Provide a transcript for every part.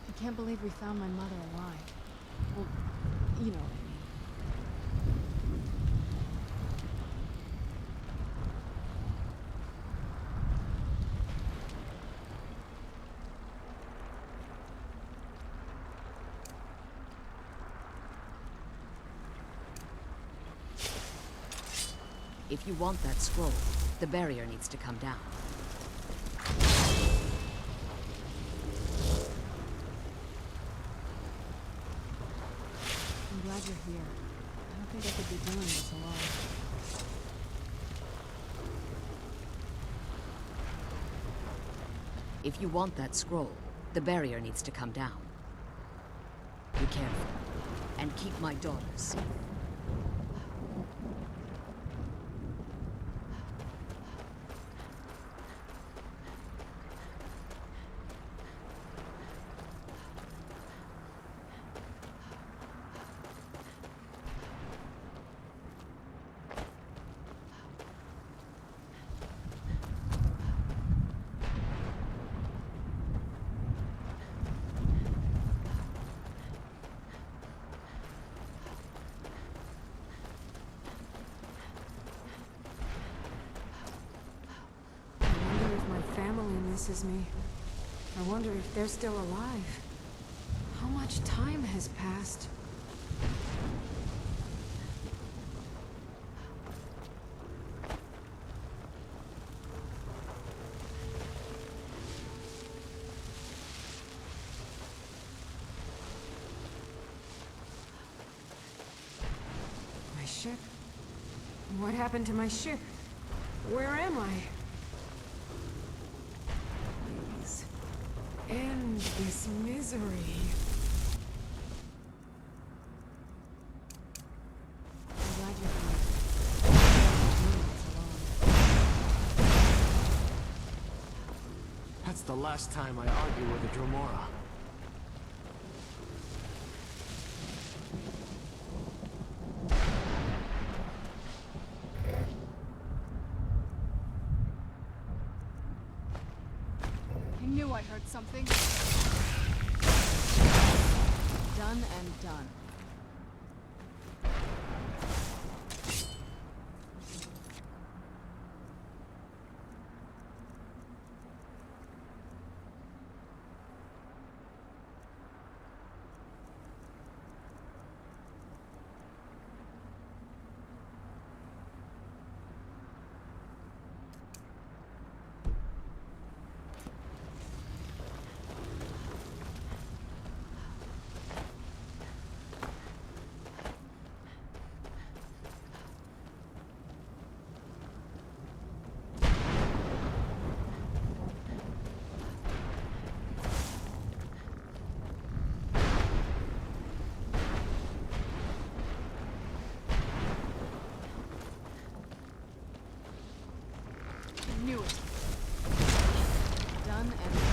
I can't believe we found my mother alive. Well, you know what I mean. If you want that scroll, the barrier needs to come down. I'm glad you're here. I don't think I could be doing this alone. If you want that scroll, the barrier needs to come down. Be careful, and keep my daughter safe. I wonder if my family misses me. I wonder if they're still alive. How much time has passed? My ship? What happened to my ship? Where am I? Please, end this misery. I'm glad you're here. That's the last time I argue with a Dromora. I knew I heard something. Done and done. I knew it. Done and done.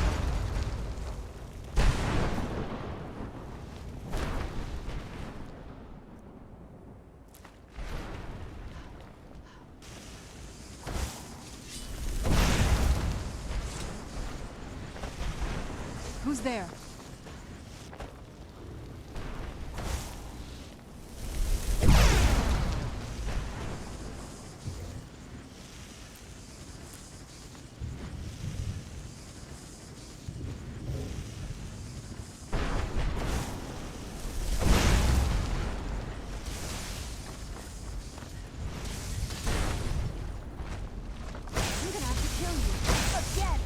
Who's there? I'm gonna have to kill you. Again!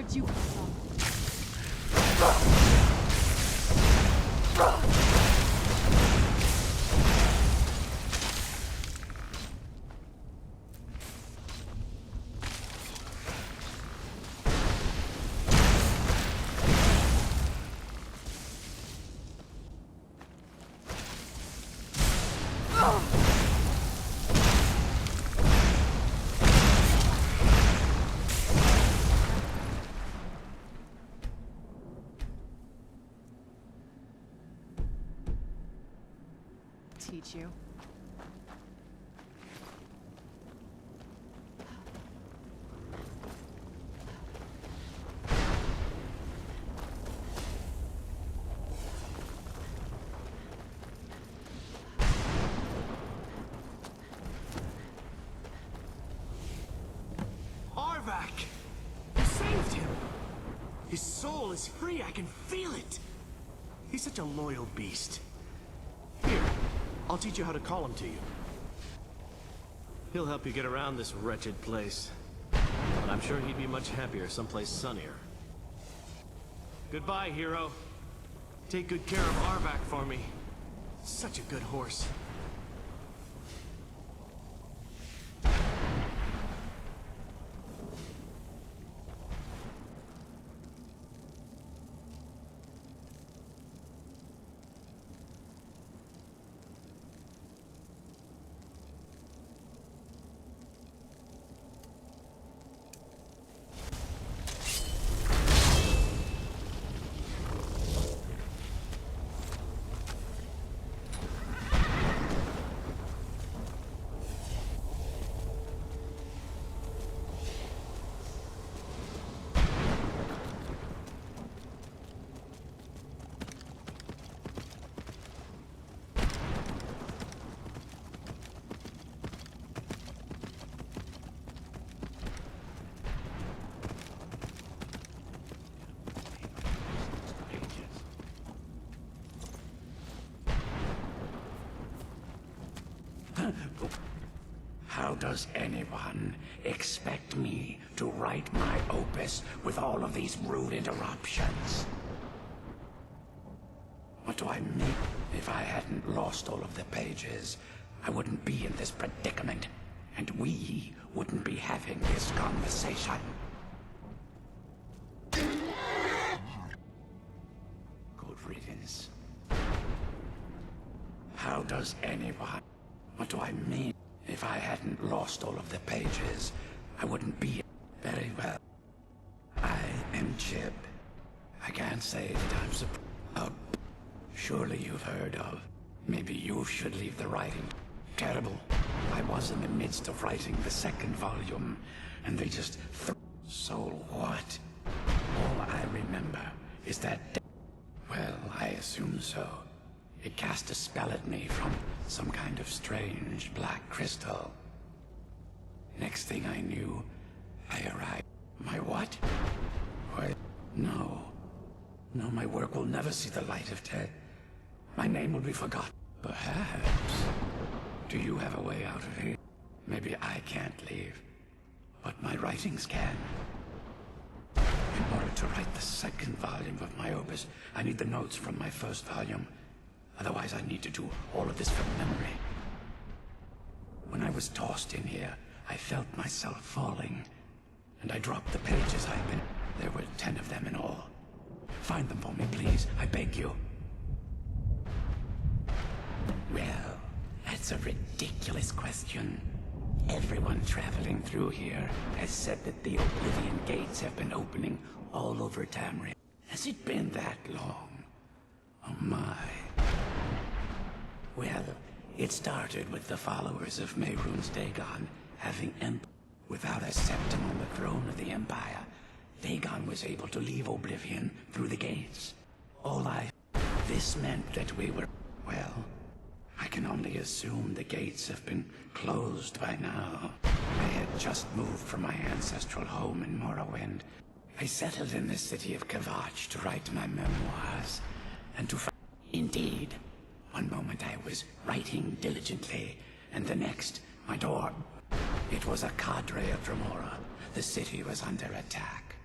did you come from? Teach you. Arvak! You saved him! His soul is free, I can feel it! He's such a loyal beast. Here, I'll teach you how to call him to you. He'll help you get around this wretched place. But I'm sure he'd be much happier someplace sunnier. Goodbye, hero. Take good care of Arvak for me. Such a good horse. How does anyone expect me to write my opus with all of these rude interruptions? What do I mean? If I hadn't lost all of the pages, I wouldn't be in this predicament, and we wouldn't be having this conversation. Good riddance. How does anyone... What do I mean? If I hadn't lost all of the pages, I wouldn't be... Very well. I am Chib. I can't say that I'm surprised. Surely you've heard of. Maybe you should leave the writing. Terrible. I was in the midst of writing the second volume, and they just So what? All I remember is that... Well, I assume so. It cast a spell at me from some kind of strange black crystal. Next thing I knew, I arrived. My what? What? No. No, my work will never see the light of day. My name will be forgotten. Perhaps. Do you have a way out of here? Maybe I can't leave, but my writings can. In order to write the second volume of my opus, I need the notes from my first volume. Otherwise, I need to do all of this from memory. When I was tossed in here, I felt myself falling, and I dropped the pages I'd been... There were 10 of them in all. Find them for me, please. I beg you. Well, that's a ridiculous question. Everyone traveling through here has said that the Oblivion gates have been opening all over Tamriel. Has it been that long? Oh my. Well, it started with the followers of Mehrunes Dagon having without a septum on the throne of the Empire. Dagon was able to leave Oblivion through the gates. This meant that we were... Well, I can only assume the gates have been closed by now. I had just moved from my ancestral home in Morrowind. I settled in the city of Kavach to write my memoirs, and to Indeed. One moment I was writing diligently, and the next, my door... It was a cadre of Dremora. The city was under attack.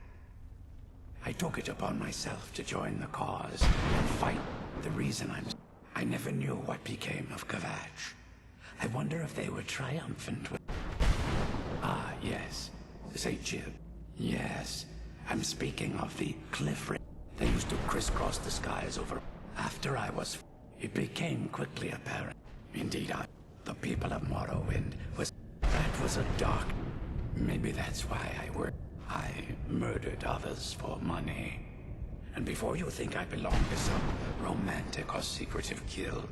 I took it upon myself to join the cause and fight. The reason I never knew what became of Kvatch. I wonder if they were triumphant with... Ah, yes. Say, Chib. Yes. I'm speaking of the cliff ring. They used to crisscross the skies over. After I was... It became quickly apparent. Indeed, the people of Morrowind was... That was a dark... Maybe that's why I worked. I murdered others for money. And before you think I belong to some romantic or secretive guild,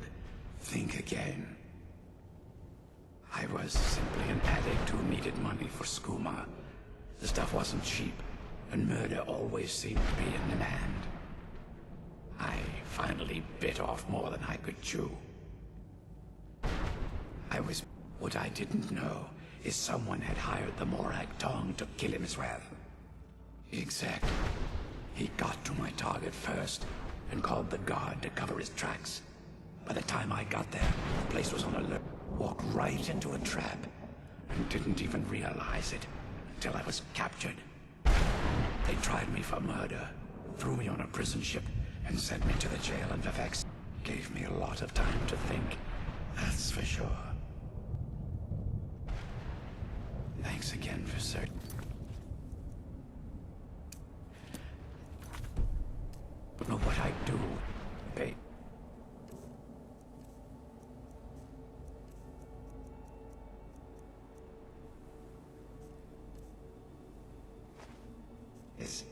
think again. I was simply an addict who needed money for skooma. The stuff wasn't cheap, and murder always seemed to be in demand. I finally bit off more than I could chew. What I didn't know is someone had hired the Morag Tong to kill him as well. Exactly. He got to my target first, and called the guard to cover his tracks. By the time I got there, the place was on alert. Walked right into a trap, and didn't even realize it until I was captured. They tried me for murder, threw me on a prison ship, and sent me to the jail in Vivek. Gave me a lot of time to think, that's for sure. Thanks again for searching. But know what I do, babe. Is...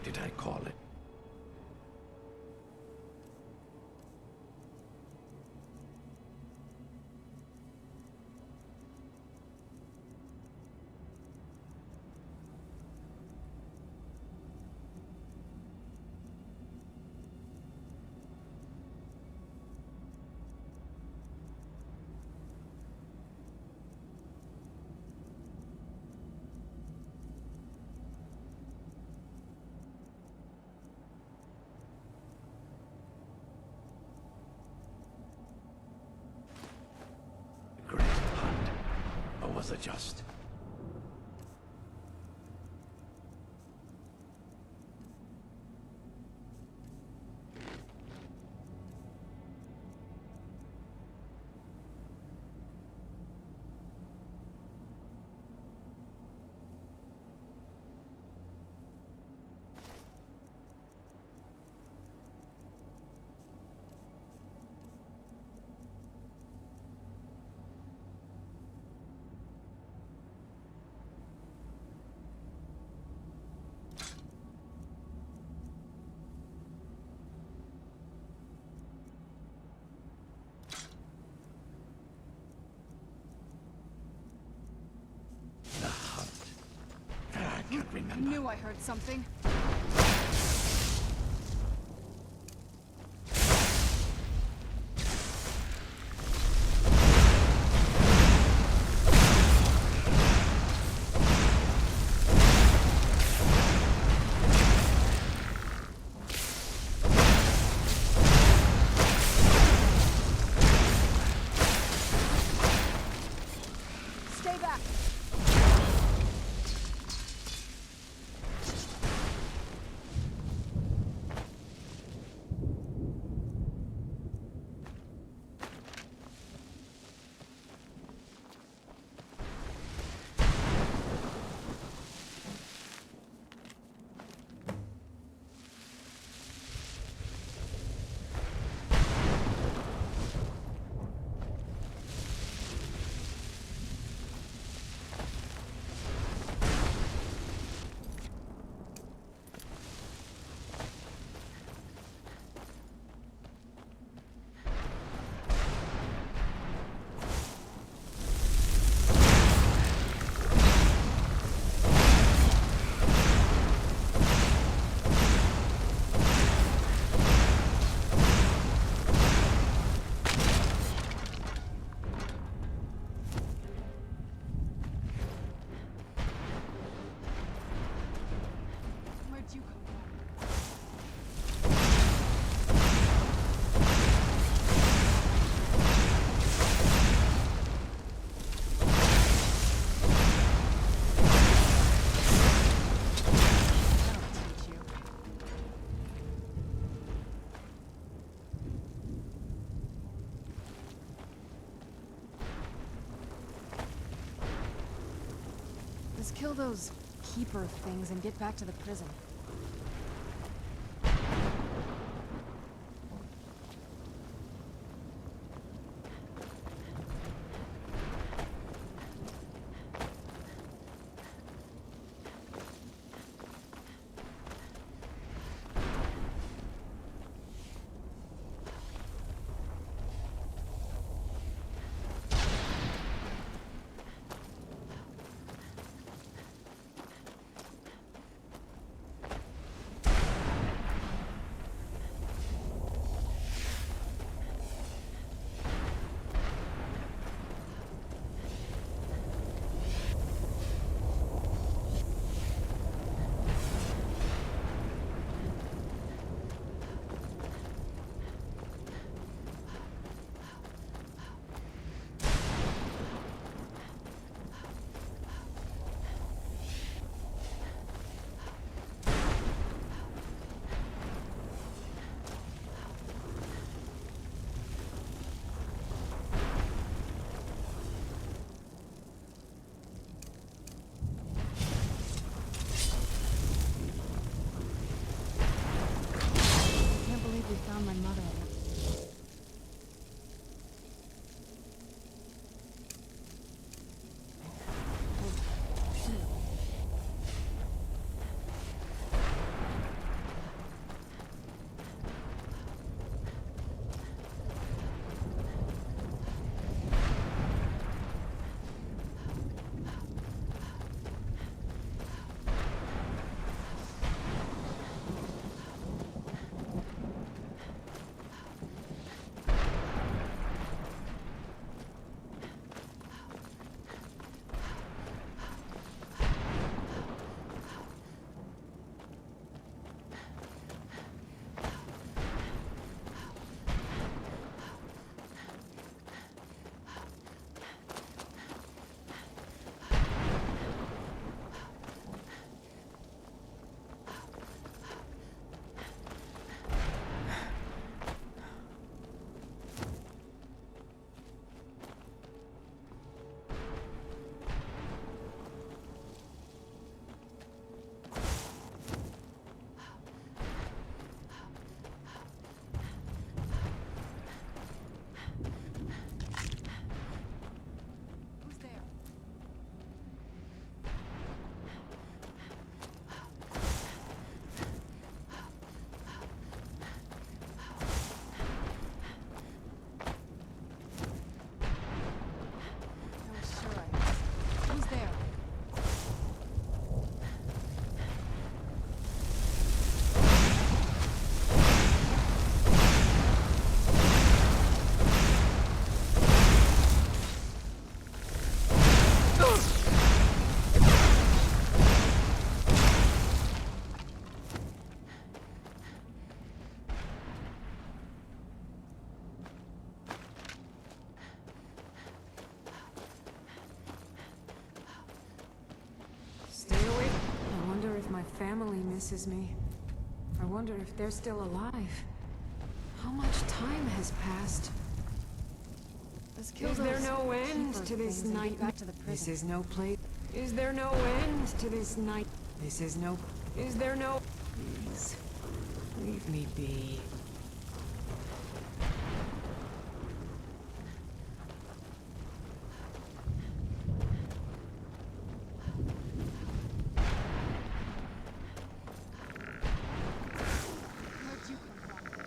Did I call it? Great hunt. Or was it just... The hunt. I can't remember. I knew I heard something. Stay back! Let's kill those keeper things and get back to the prison. Found my mother. My family misses me. I wonder if they're still alive. How much time has passed? Let's kill Is those there no end keeper to this things and get night? back to the prison. This is no place. Is there no end to this night? This is no. Is there no? Please, leave me be. Where'd you come from?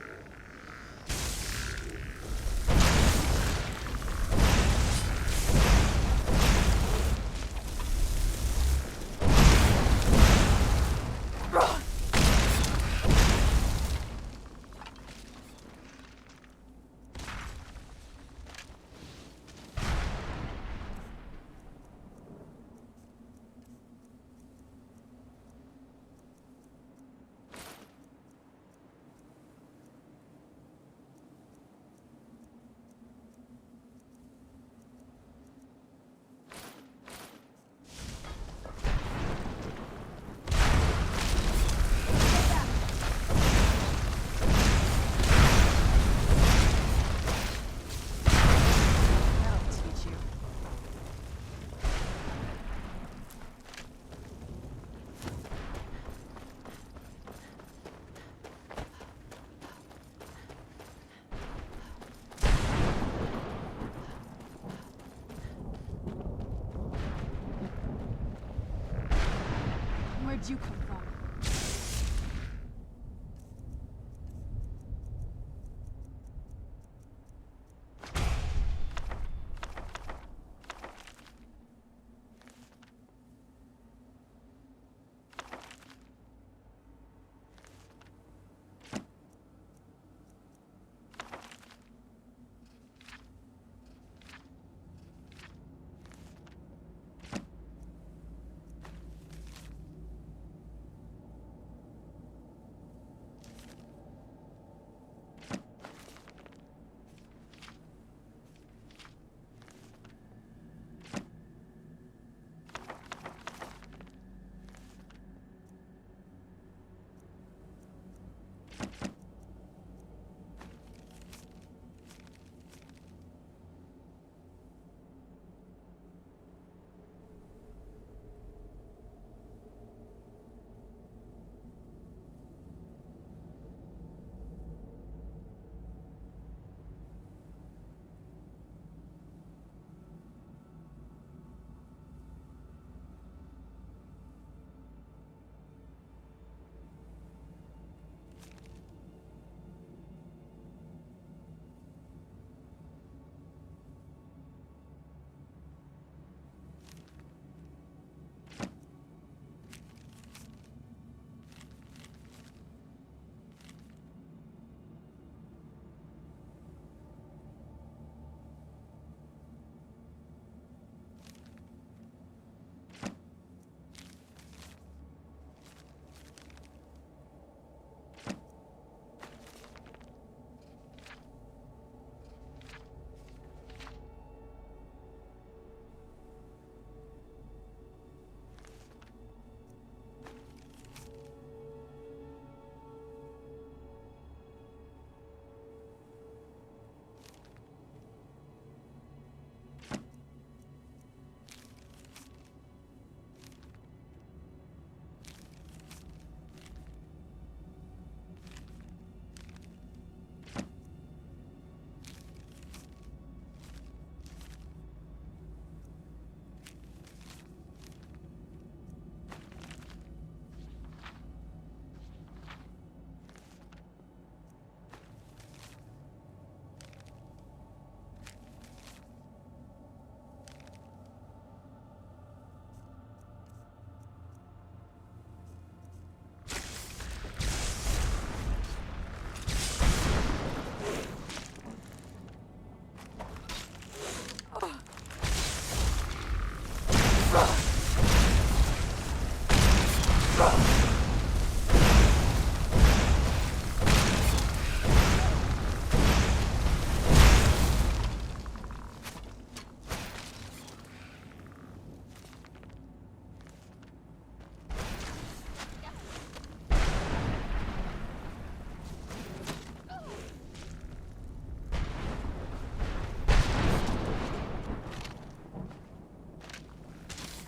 Where'd you come from?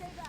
Stay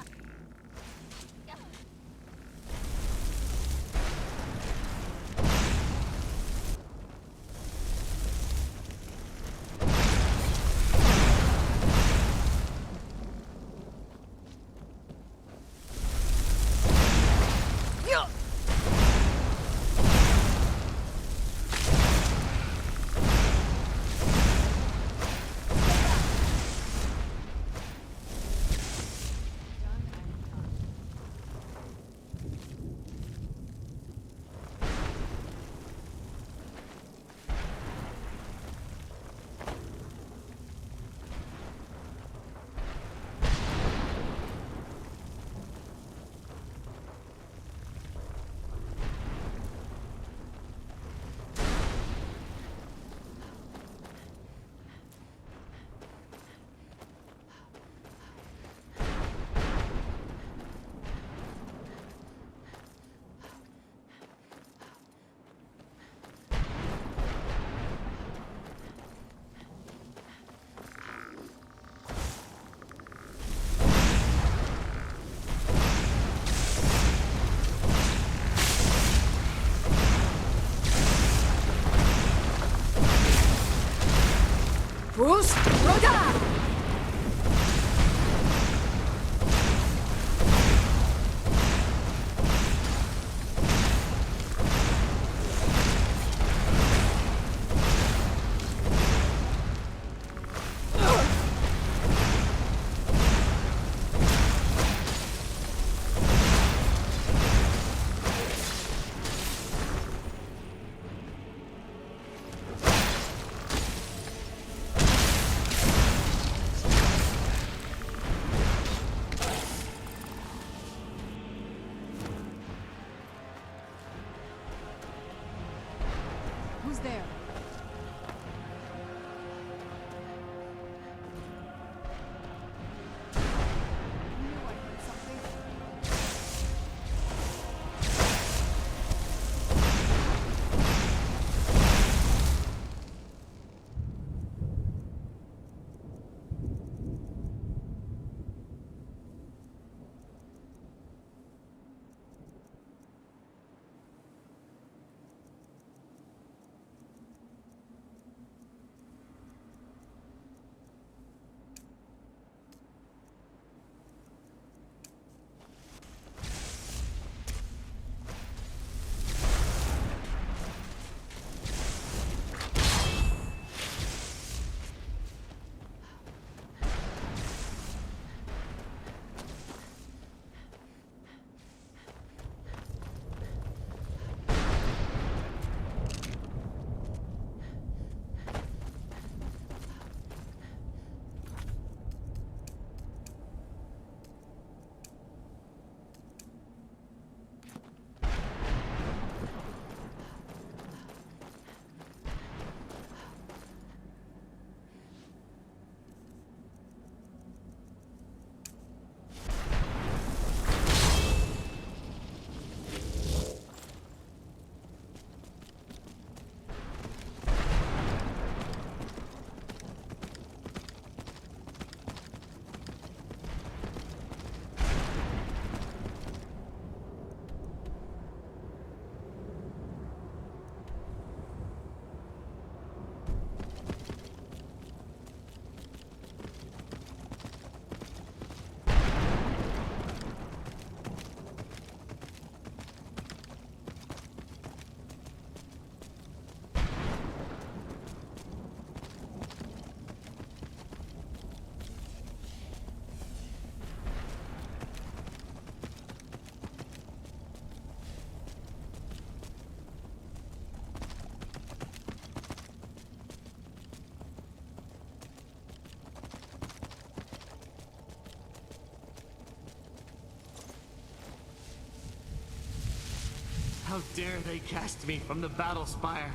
How dare they cast me from the battle spire?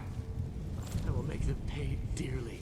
I will make them pay dearly.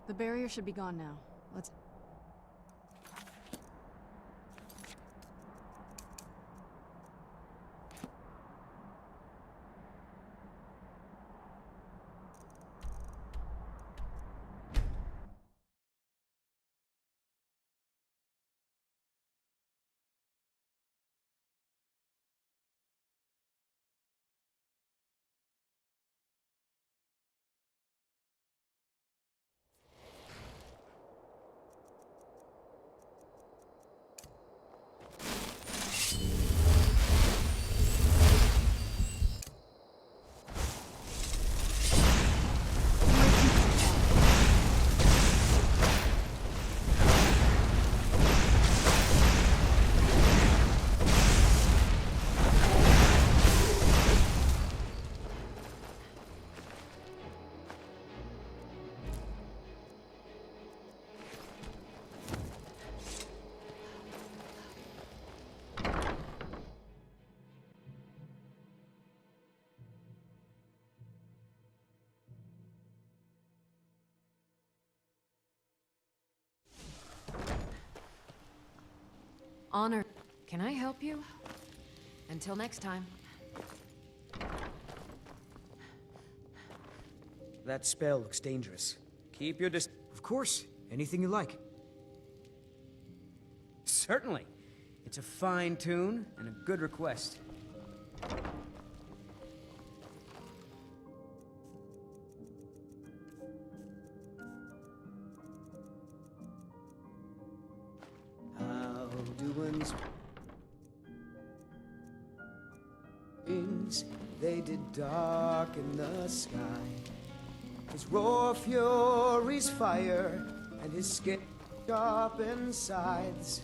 The barrier should be gone now. Let's... Honor, can I help you? Until next time. That spell looks dangerous. Keep your Of course. Anything you like. Certainly. It's a fine tune and a good request. How doings? They did darken the sky. His roar fury's fire, and his skin sharpened scythes.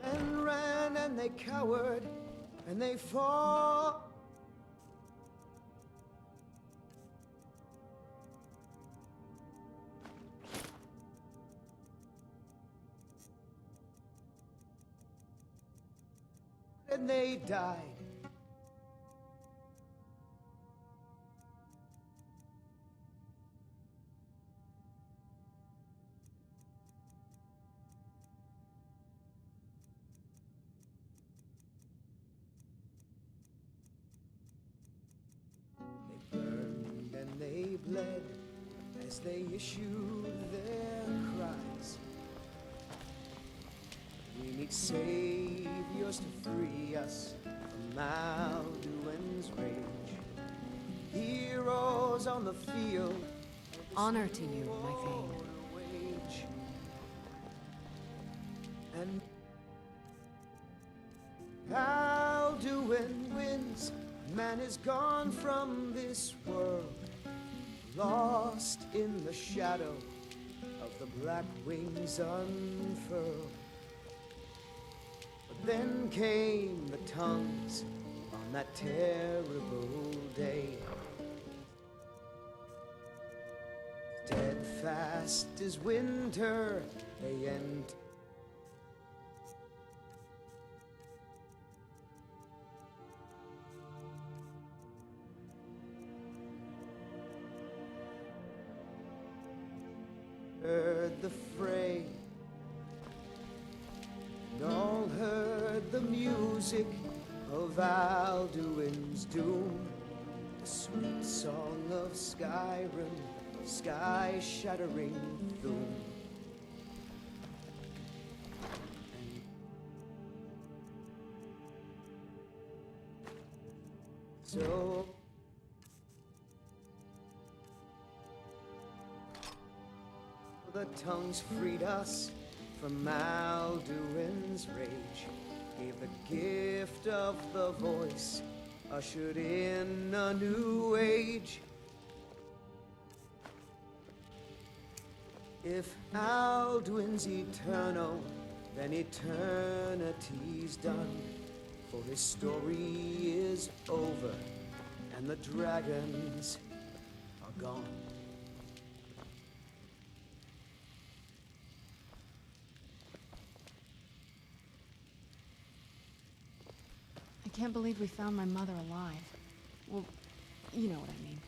Men ran and they cowered, and they fought. And they died. They burned and they bled as they issued their cries. We need saviors to free us from Alduin's rage. Heroes on the field. Honor to you, my Thane. Wage. And Alduin wins. Man is gone from this world, lost in the shadow of the black wings unfurled. But then came the tongues on that terrible day. Steadfast as winter, they end. Heard the fray, and all heard the music of Alduin's doom, the sweet song of Skyrim, sky-shattering doom. So the tongues freed us from Alduin's rage, gave the gift of the voice, ushered in a new age. If Alduin's eternal, then eternity's done, for his story is over, and the dragons are gone. I can't believe we found my mother alive. Well, you know what I mean.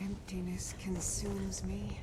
Emptiness consumes me.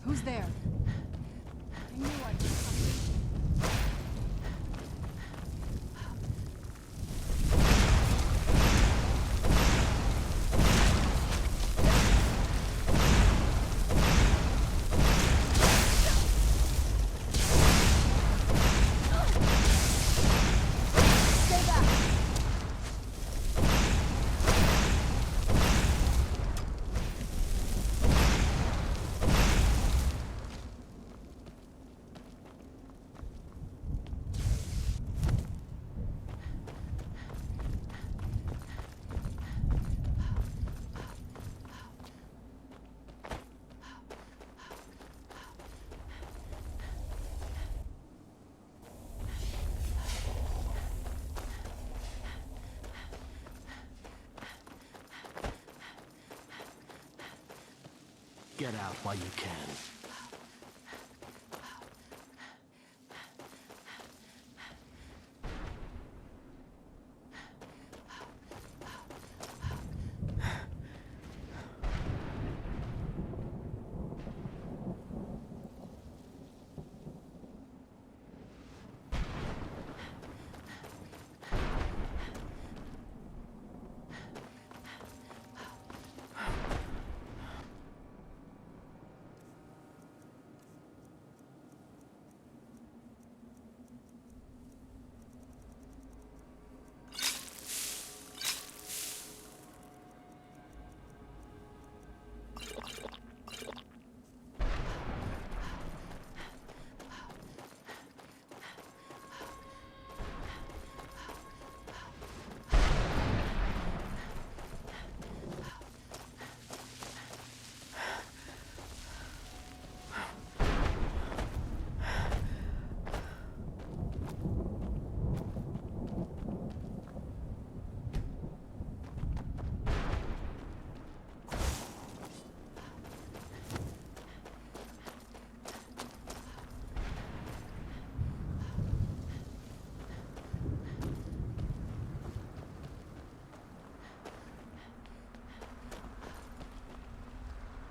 Who's there? I knew I'd be coming. Stay back! Get out while you can.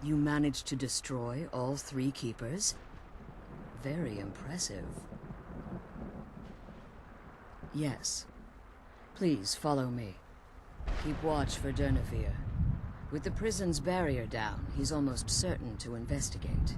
You managed to destroy all 3 keepers? Very impressive. Yes. Please follow me. Keep watch for Durnevere. With the prison's barrier down, he's almost certain to investigate.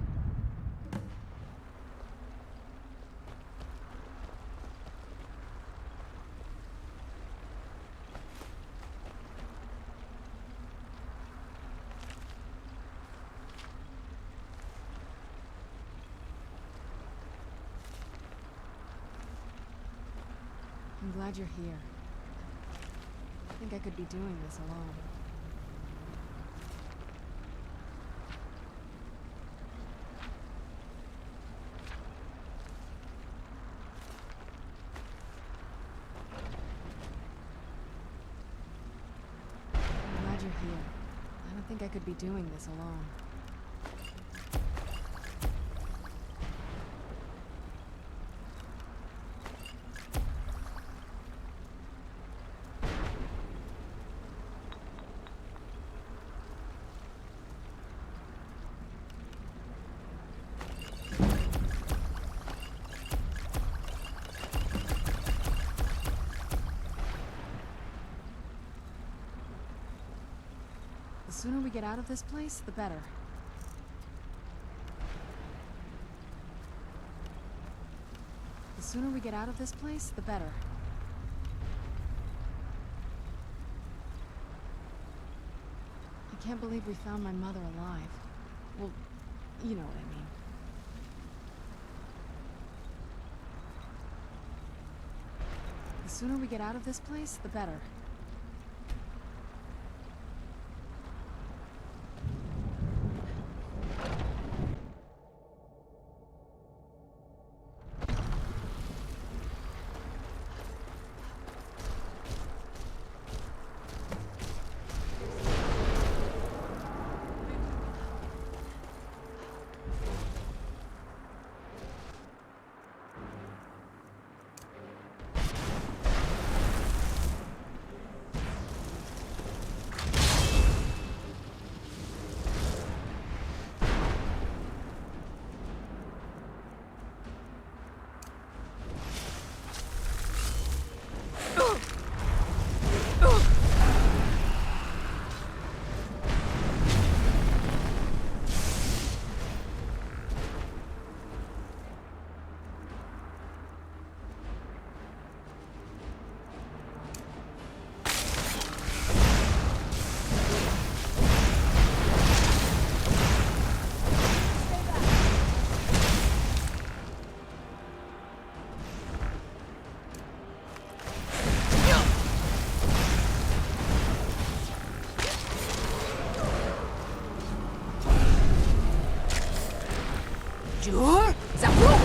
I'm glad you're here. I think I could be doing this alone. I'm glad you're here. I don't think I could be doing this alone. The sooner we get out of this place, the better. The sooner we get out of this place, the better. I can't believe we found my mother alive. Well, you know what I mean. The sooner we get out of this place, the better. Sure? Zabur!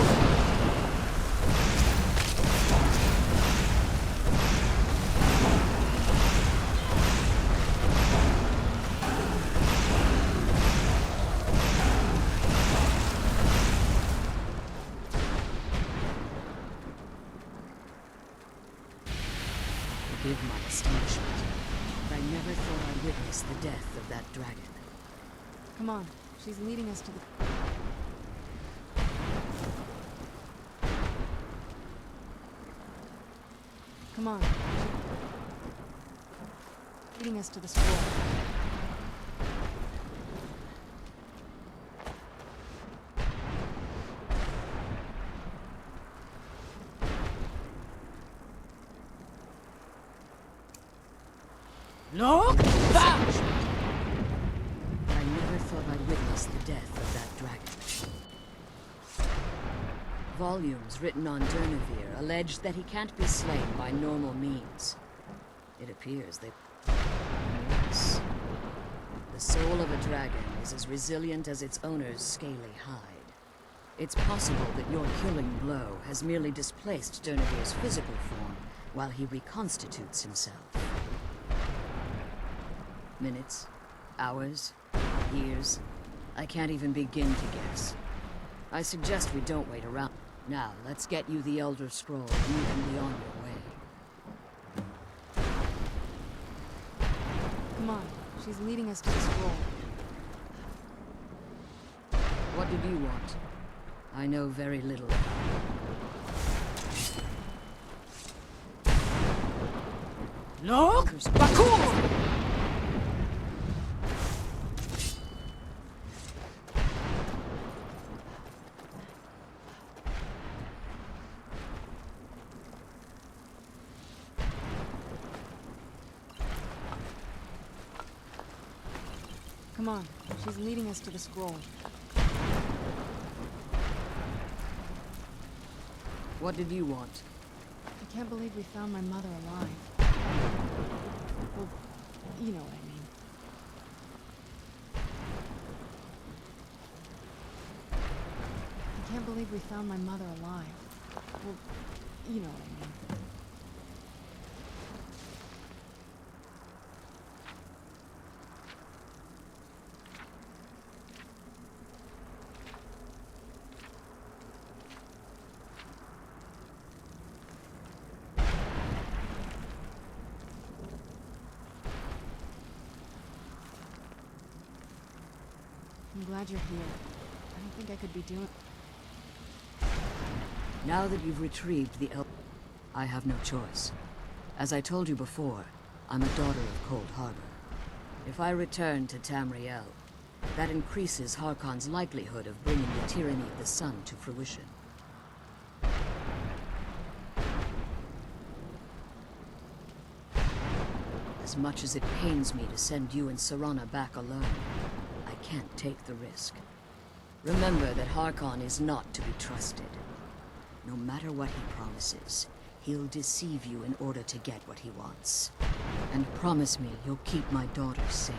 death of that dragon. Come on, she's leading us to the... Come on. Leading us to the scroll. Look! Fast! I never thought I'd witness the death of that dragon. Volumes written on Durnevere allege that he can't be slain by normal means. It appears that... Yes. The soul of a dragon is as resilient as its owner's scaly hide. It's possible that your killing blow has merely displaced Durnevere's physical form while he reconstitutes himself. Minutes, hours, years. I can't even begin to guess. I suggest we don't wait around. Now, let's get you the Elder Scroll and you can be on your way. Come on, she's leading us to the scroll. What did you want? I know very little about it. Look! Bakur! Come on, she's leading us to the scroll. What did you want? I can't believe we found my mother alive. Well, you know what I mean. I can't believe we found my mother alive. Well, you know what I mean. I'm glad you're here. I don't think I could be doing... Now that you've retrieved the I have no choice. As I told you before, I'm a daughter of Cold Harbor. If I return to Tamriel, that increases Harkon's likelihood of bringing the tyranny of the sun to fruition. As much as it pains me to send you and Serana back alone, I can't take the risk. Remember that Harkon is not to be trusted. No matter what he promises, he'll deceive you in order to get what he wants. And promise me you'll keep my daughter safe.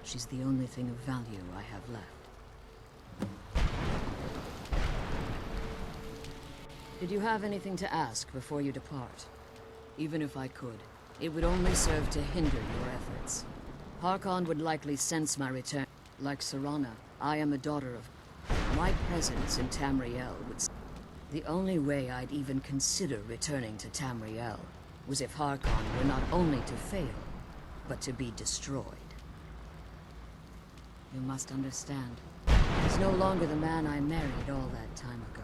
She's the only thing of value I have left. Did you have anything to ask before you depart? Even if I could, it would only serve to hinder your efforts. Harkon would likely sense my return. Like Serana, I am a daughter of... My presence in Tamriel would... The only way I'd even consider returning to Tamriel was if Harkon were not only to fail, but to be destroyed. You must understand, he's no longer the man I married all that time ago.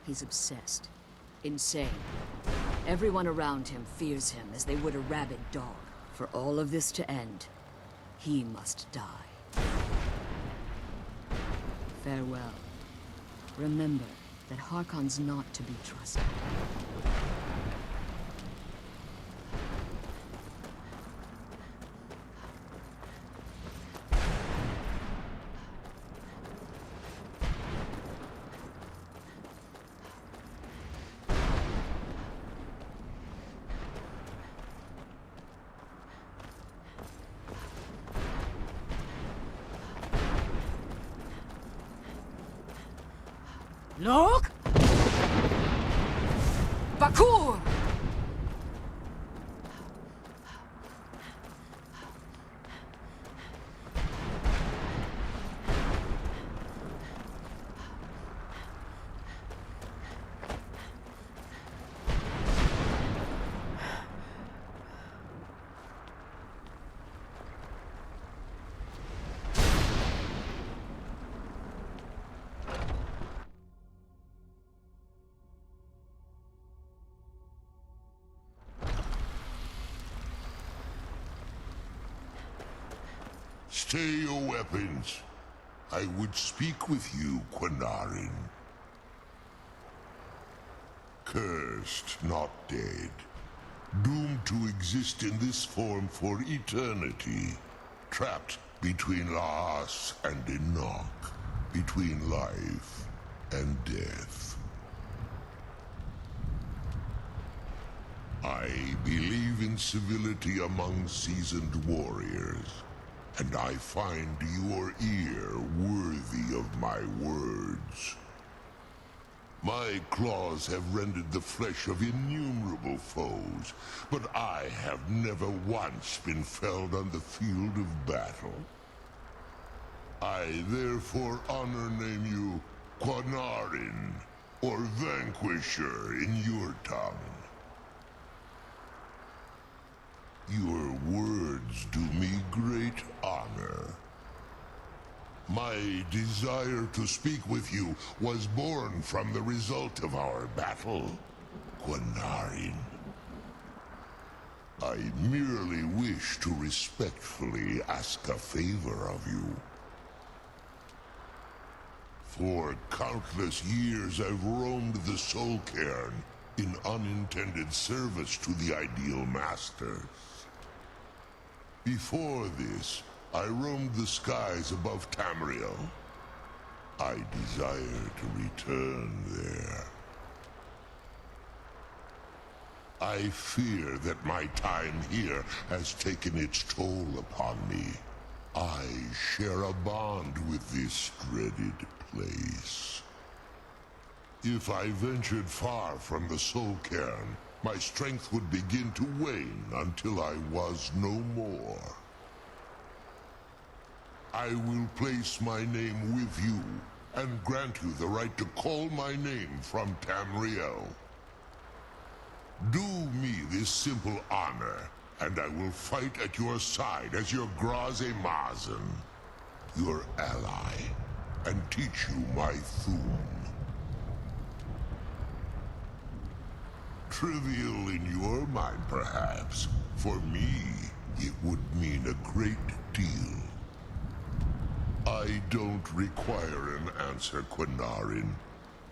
He's obsessed. Insane. Everyone around him fears him as they would a rabid dog. For all of this to end, he must die. Farewell. Remember that Harkon's not to be trusted. Look! Bakur! Stay your weapons. I would speak with you, Quinarin. Cursed, not dead. Doomed to exist in this form for eternity. Trapped between Laas and Enoch. Between life and death. I believe in civility among seasoned warriors, and I find your ear worthy of my words. My claws have rended the flesh of innumerable foes, but I have never once been felled on the field of battle. I therefore name you Quinarin, or Vanquisher in your tongue. Your words do me great honor. My desire to speak with you was born from the result of our battle, Quinarin. I merely wish to respectfully ask a favor of you. For countless years I've roamed the Soul Cairn in unintended service to the Ideal Masters. Before this, I roamed the skies above Tamriel. I desire to return there. I fear that my time here has taken its toll upon me. I share a bond with this dreaded place. If I ventured far from the Soul Cairn, my strength would begin to wane until I was no more. I will place my name with you, and grant you the right to call my name from Tamriel. Do me this simple honor, and I will fight at your side as your Graze Mazen, your ally, and teach you my Thum. Trivial in your mind, perhaps. For me, it would mean a great deal. I don't require an answer, Quinarin.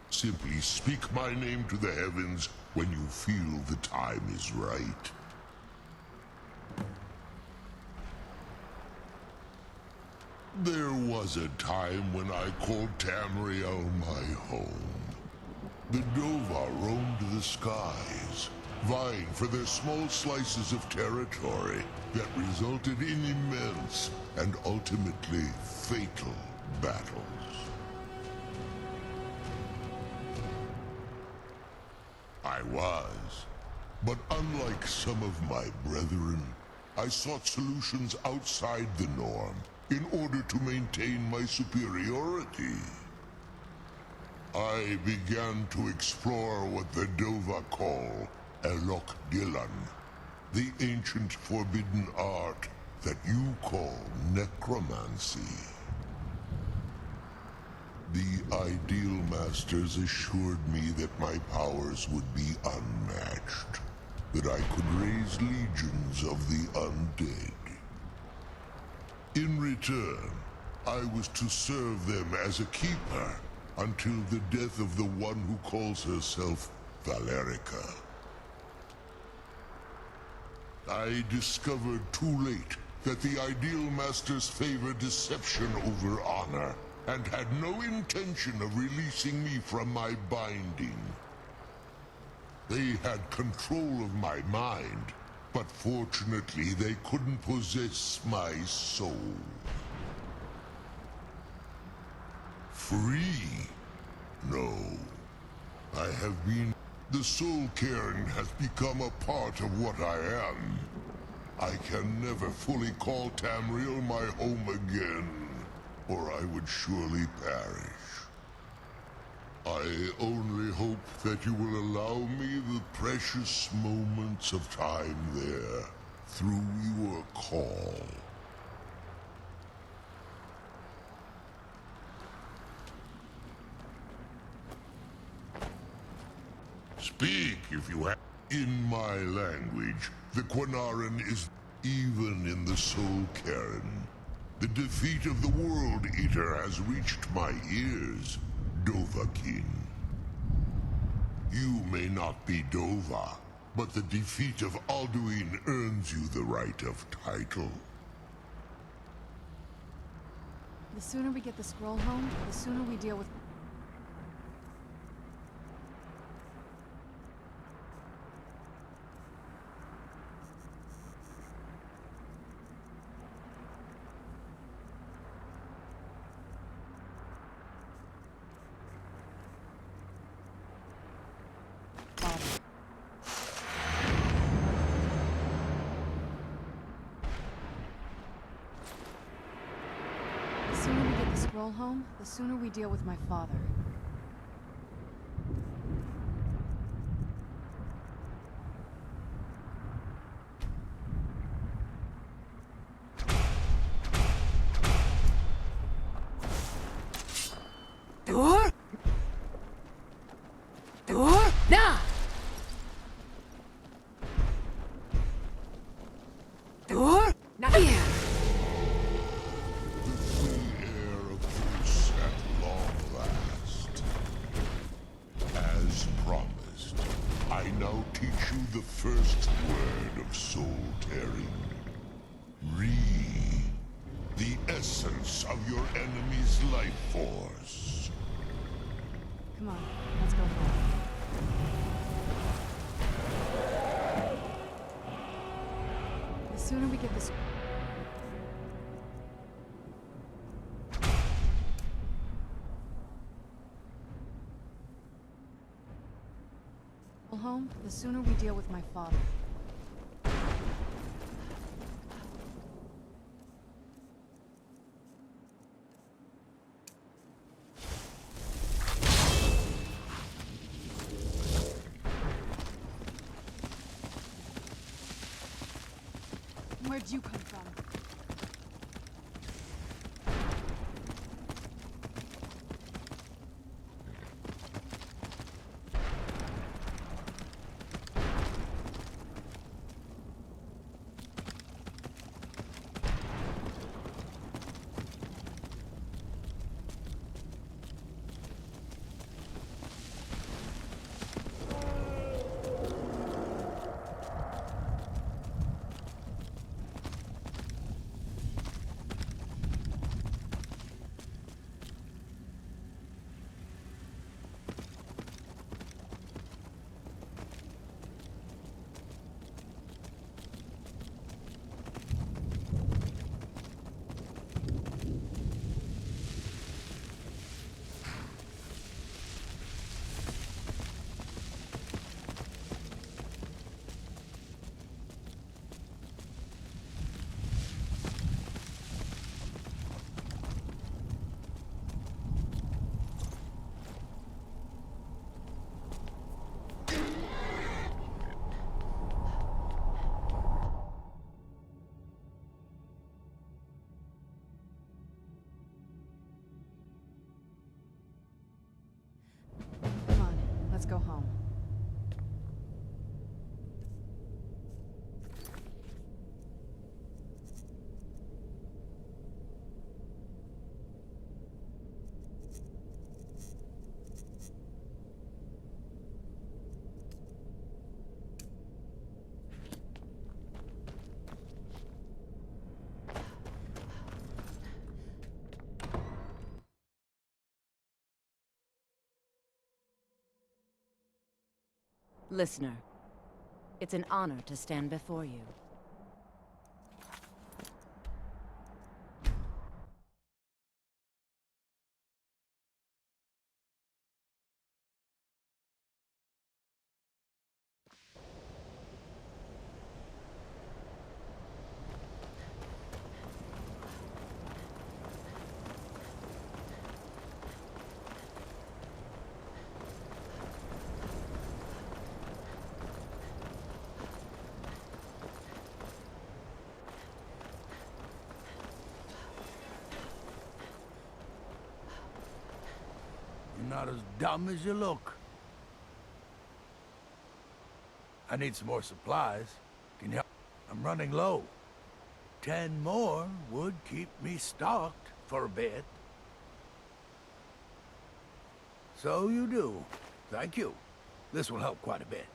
Simply speak my name to the heavens when you feel the time is right. There was a time when I called Tamriel my home. The Dova roamed the skies, vying for their small slices of territory that resulted in immense and ultimately fatal battles. I was, but unlike some of my brethren, I sought solutions outside the norm in order to maintain my superiority. I began to explore what the Dova call Elok Dylan, the ancient forbidden art that you call necromancy. The Ideal Masters assured me that my powers would be unmatched, that I could raise legions of the undead. In return, I was to serve them as a keeper until the death of the one who calls herself Valerica. I discovered too late that the Ideal Masters favor deception over honor, and had no intention of releasing me from my binding. They had control of my mind, but fortunately they couldn't possess my soul. Free? No. I have been... The Soul Cairn has become a part of what I am. I can never fully call Tamriel my home again, or I would surely perish. I only hope that you will allow me the precious moments of time there, through your call. Speak if you have. In my language, the Quinarin is even in the Soul Cairn. The defeat of the World Eater has reached my ears, Dovahkiin. You may not be Dova, but the defeat of Alduin earns you the right of title. The sooner we get the scroll home, the sooner we deal with... Father. The sooner we get the scroll home, the sooner we deal with my father. Door? Door? Now! Door? Not here! The free air of peace at long last. As promised, I now teach you the first word of soul tearing. Re. The essence of your enemy's life force. Come on, let's go home. The sooner we get this... home, the sooner we deal with my father. Where'd you come from? Come on, let's go home. Listener, it's an honor to stand before you. You're not as dumb as you look. I need some more supplies. Can you help? I'm running low. 10 more would keep me stocked for a bit. So you do. Thank you. This will help quite a bit.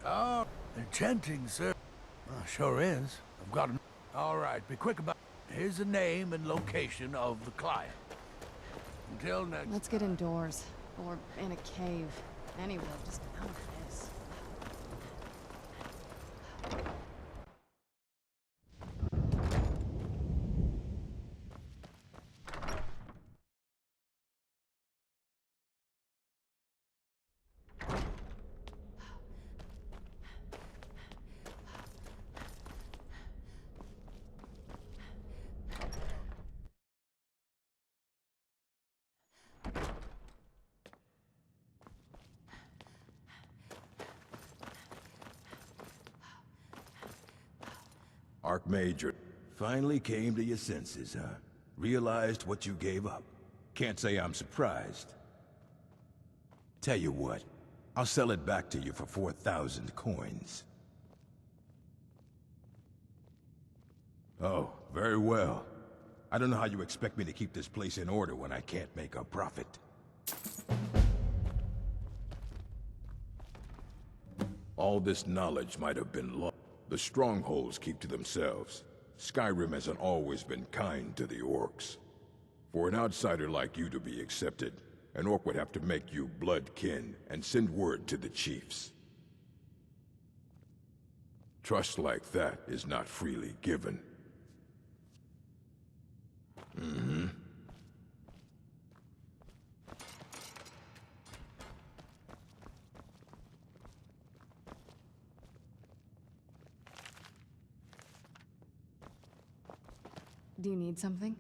Oh, enchanting, sir. Sure is. I've got an... All right, be quick about... Here's the name and location of the client. Until next... Let's get indoors. Or in a cave. Anywhere, just out of this. Archmajor, finally came to your senses, huh? Realized what you gave up. Can't say I'm surprised. Tell you what, I'll sell it back to you for 4,000 coins. Oh, very well. I don't know how you expect me to keep this place in order when I can't make a profit. All this knowledge might have been lost. The strongholds keep to themselves. Skyrim hasn't always been kind to the orcs. For an outsider like you to be accepted, an orc would have to make you blood kin and send word to the chiefs. Trust like that is not freely given. Do you need something?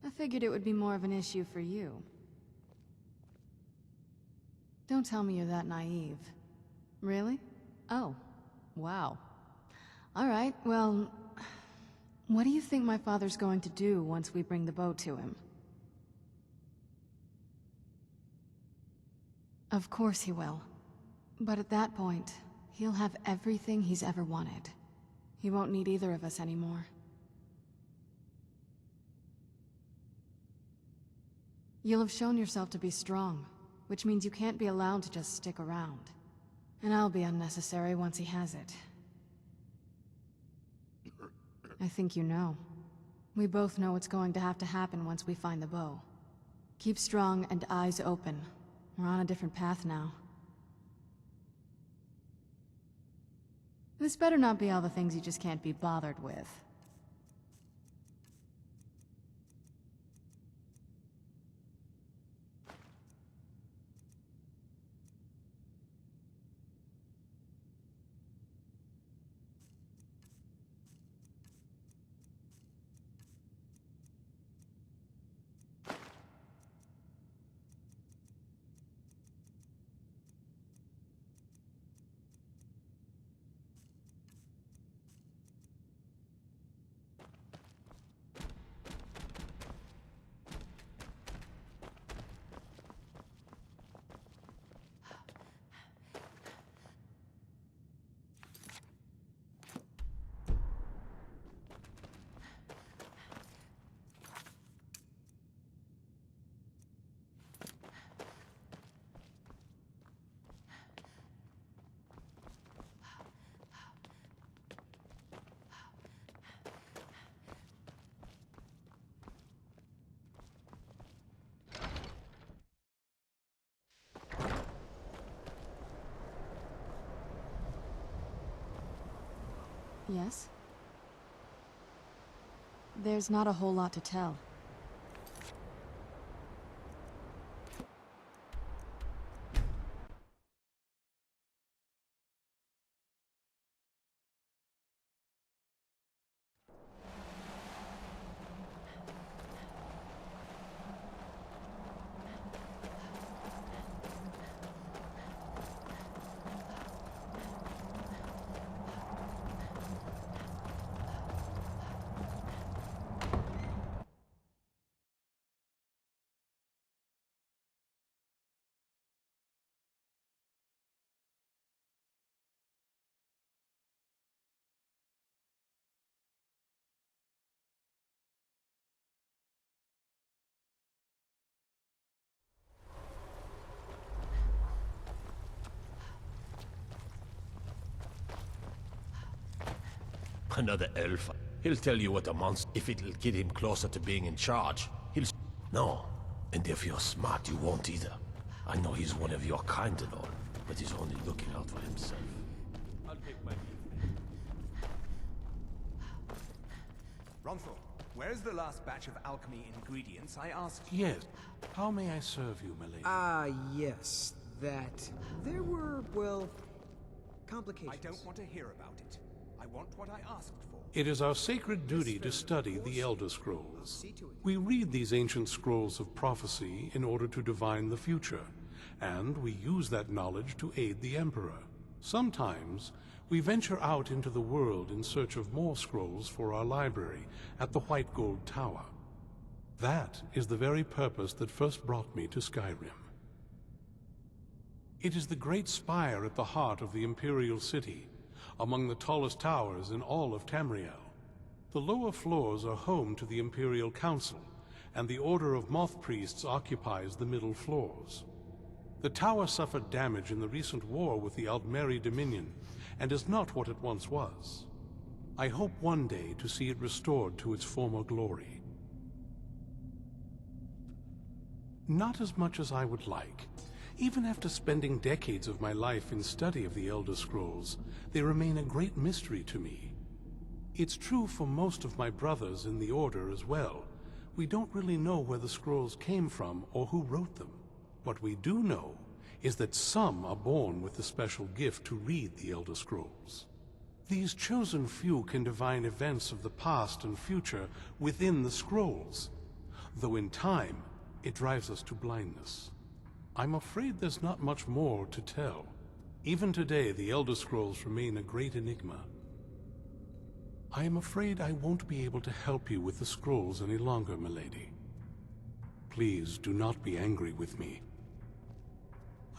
I figured it would be more of an issue for you. Don't tell me you're that naive. Really? Oh. Wow. Alright, well... What do you think my father's going to do once we bring the boat to him? Of course he will. But at that point, he'll have everything he's ever wanted. He won't need either of us anymore. You'll have shown yourself to be strong, which means you can't be allowed to just stick around. And I'll be unnecessary once he has it. I think you know. We both know what's going to have to happen once we find the bow. Keep strong and eyes open. We're on a different path now. This better not be all the things you just can't be bothered with. Yes? There's not a whole lot to tell. Another elf. He'll tell you what a monster... If it'll get him closer to being in charge, he'll... No. And if you're smart, you won't either. I know he's one of your kind and all, but he's only looking out for himself. I'll take my leave. Ronthal, where's the last batch of alchemy ingredients I asked you? Yes. How may I serve you, milady? Yes, that. There were, well, complications. I don't want to hear about it. I want what I asked for. It is our sacred duty to study the Elder Scrolls. We read these ancient scrolls of prophecy in order to divine the future, and we use that knowledge to aid the Emperor. Sometimes, we venture out into the world in search of more scrolls for our library at the White Gold Tower. That is the very purpose that first brought me to Skyrim. It is the great spire at the heart of the Imperial City, among the tallest towers in all of Tamriel. The lower floors are home to the Imperial Council, and the Order of Moth Priests occupies the middle floors. The tower suffered damage in the recent war with the Aldmeri Dominion, and is not what it once was. I hope one day to see it restored to its former glory. Not as much as I would like. Even after spending decades of my life in study of the Elder Scrolls, they remain a great mystery to me. It's true for most of my brothers in the Order as well. We don't really know where the scrolls came from or who wrote them. What we do know is that some are born with the special gift to read the Elder Scrolls. These chosen few can divine events of the past and future within the scrolls, though in time, it drives us to blindness. I'm afraid there's not much more to tell. Even today, the Elder Scrolls remain a great enigma. I am afraid I won't be able to help you with the scrolls any longer, milady. Please do not be angry with me.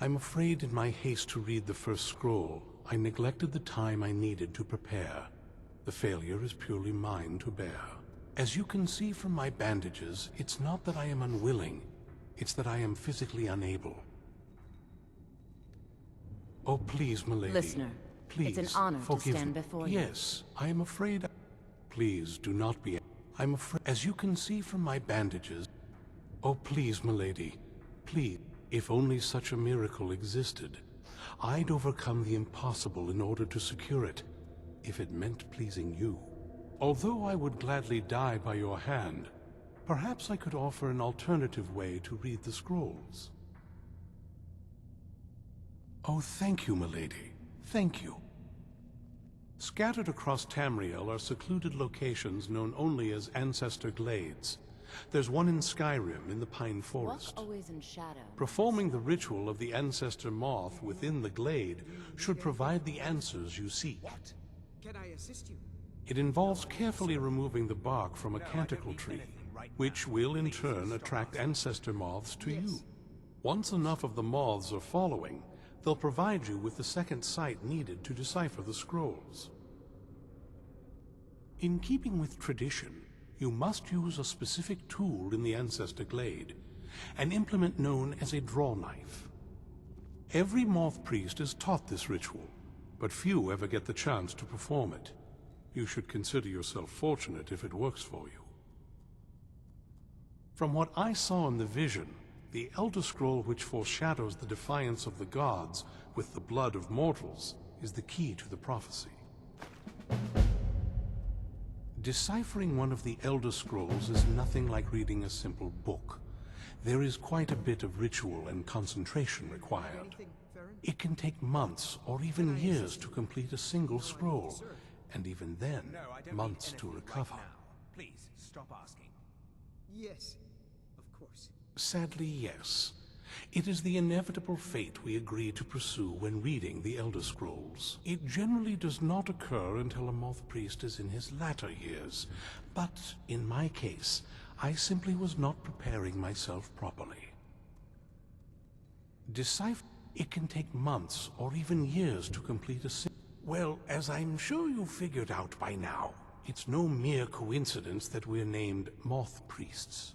I'm afraid in my haste to read the first scroll, I neglected the time I needed to prepare. The failure is purely mine to bear. As you can see from my bandages, it's not that I am unwilling. It's that I am physically unable. Oh, please, milady. Listener, please, it's an honor to forgive stand me. before you. Yes, I am afraid. Please do not be. I'm afraid. As you can see from my bandages. Oh, please, milady. Please. If only such a miracle existed, I'd overcome the impossible in order to secure it, if it meant pleasing you. Although I would gladly die by your hand, perhaps I could offer an alternative way to read the scrolls. Oh, thank you, milady. Thank you. Scattered across Tamriel are secluded locations known only as Ancestor Glades. There's one in Skyrim in the Pine Forest. Walk always in shadow. Performing the ritual of the Ancestor Moth within the glade should provide the answers you seek. What? Can I assist you? It involves carefully removing the bark from a canticle tree, which will in turn attract ancestor moths to you. Once enough of the moths are following, they'll provide you with the second sight needed to decipher the scrolls. In keeping with tradition, you must use a specific tool in the Ancestor Glade, an implement known as a draw knife. Every moth priest is taught this ritual, but few ever get the chance to perform it. You should consider yourself fortunate if it works for you. From what I saw in the vision, the Elder Scroll which foreshadows the defiance of the gods with the blood of mortals is the key to the prophecy. Deciphering one of the Elder Scrolls is nothing like reading a simple book. There is quite a bit of ritual and concentration required. It can take months or even years to complete a single scroll, and even then, months to recover. Please, stop asking. Yes, of course. Sadly, yes. It is the inevitable fate we agree to pursue when reading the Elder Scrolls. It generally does not occur until a moth priest is in his latter years, but in my case, I simply was not preparing myself properly. It can take months or even years to complete a Well, as I'm sure you figured out by now, it's no mere coincidence that we're named Moth Priests.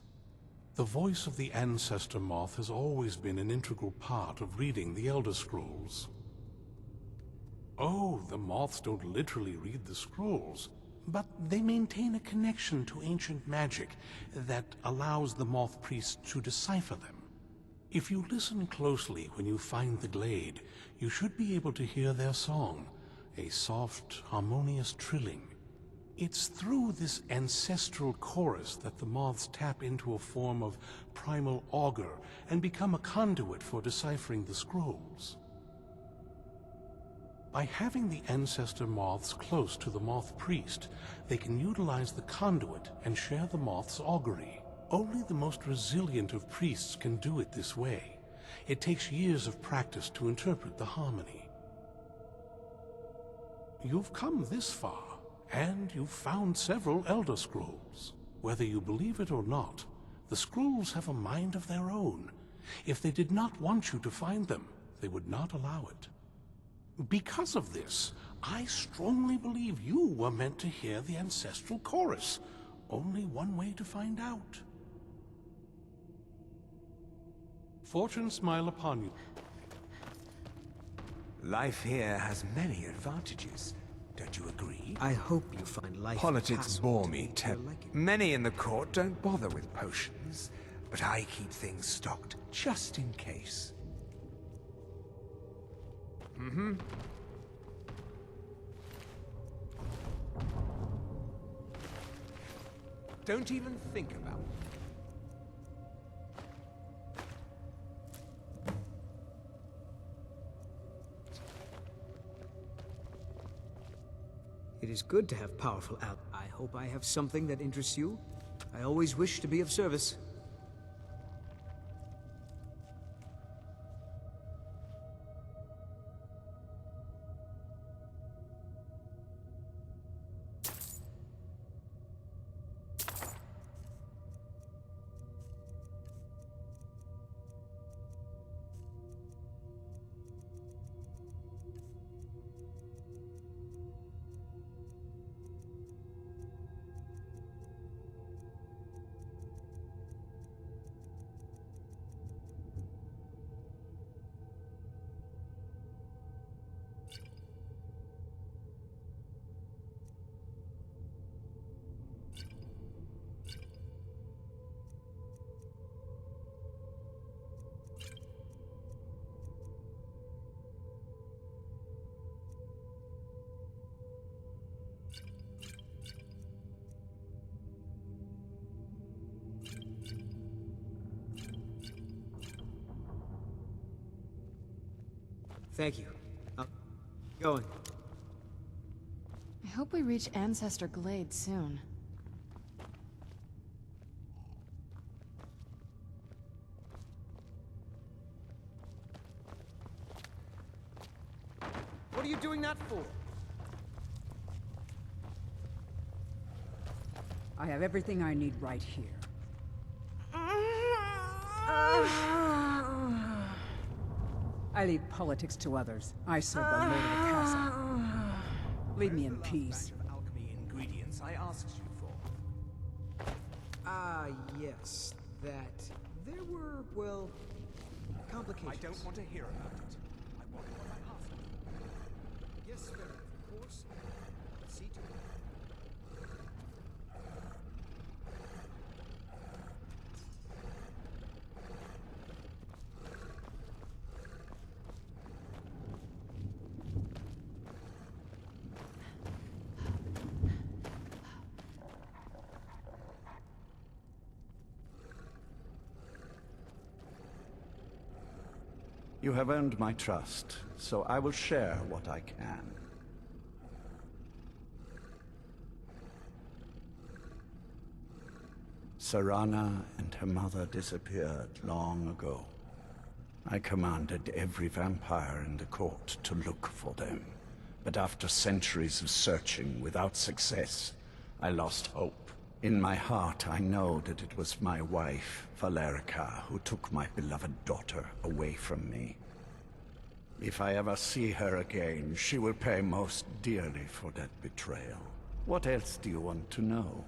The voice of the Ancestor Moth has always been an integral part of reading the Elder Scrolls. Oh, the moths don't literally read the scrolls. but they maintain a connection to ancient magic that allows the Moth Priests to decipher them. If you listen closely when you find the glade, you should be able to hear their song, a soft, harmonious trilling. It's through this ancestral chorus that the moths tap into a form of primal augur and become a conduit for deciphering the scrolls. By having the ancestor moths close to the moth priest, they can utilize the conduit and share the moth's augury. Only the most resilient of priests can do it this way. It takes years of practice to interpret the harmony. You've come this far, and you've found several Elder Scrolls. Whether you believe it or not, the scrolls have a mind of their own. If they did not want you to find them, they would not allow it. Because of this, I strongly believe you were meant to hear the ancestral chorus. Only one way to find out. Fortune smile upon you. Life here has many advantages. Don't you agree? I hope you find life Politics passable bore to me to your liking. Many in the court don't bother with potions, but I keep things stocked just in case. Don't even think about it. It is good to have powerful allies. I hope I have something that interests you. I always wish to be of service. Thank you. Going. I hope we reach Ancestor Glade soon. What are you doing that for? I have everything I need right here. I leave politics to others. I serve the lord of the castle. Leave me in peace. Batch of alchemy ingredients I asked you for. Ah, yes. That. There were, well, complications. I don't want to hear about it. I want what I asked for. Yes, sir, of course. See to it. You have earned my trust, so I will share what I can. Serana and her mother disappeared long ago. I commanded every vampire in the court to look for them. But after centuries of searching without success, I lost hope. In my heart, I know that it was my wife, Valerica, who took my beloved daughter away from me. If I ever see her again, she will pay most dearly for that betrayal. What else do you want to know?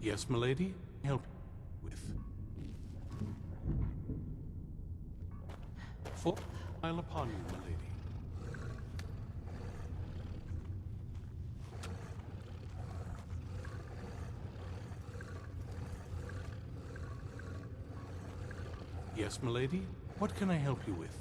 Yes, milady? Help with. Full smile upon you, milady. Yes, milady? What can I help you with?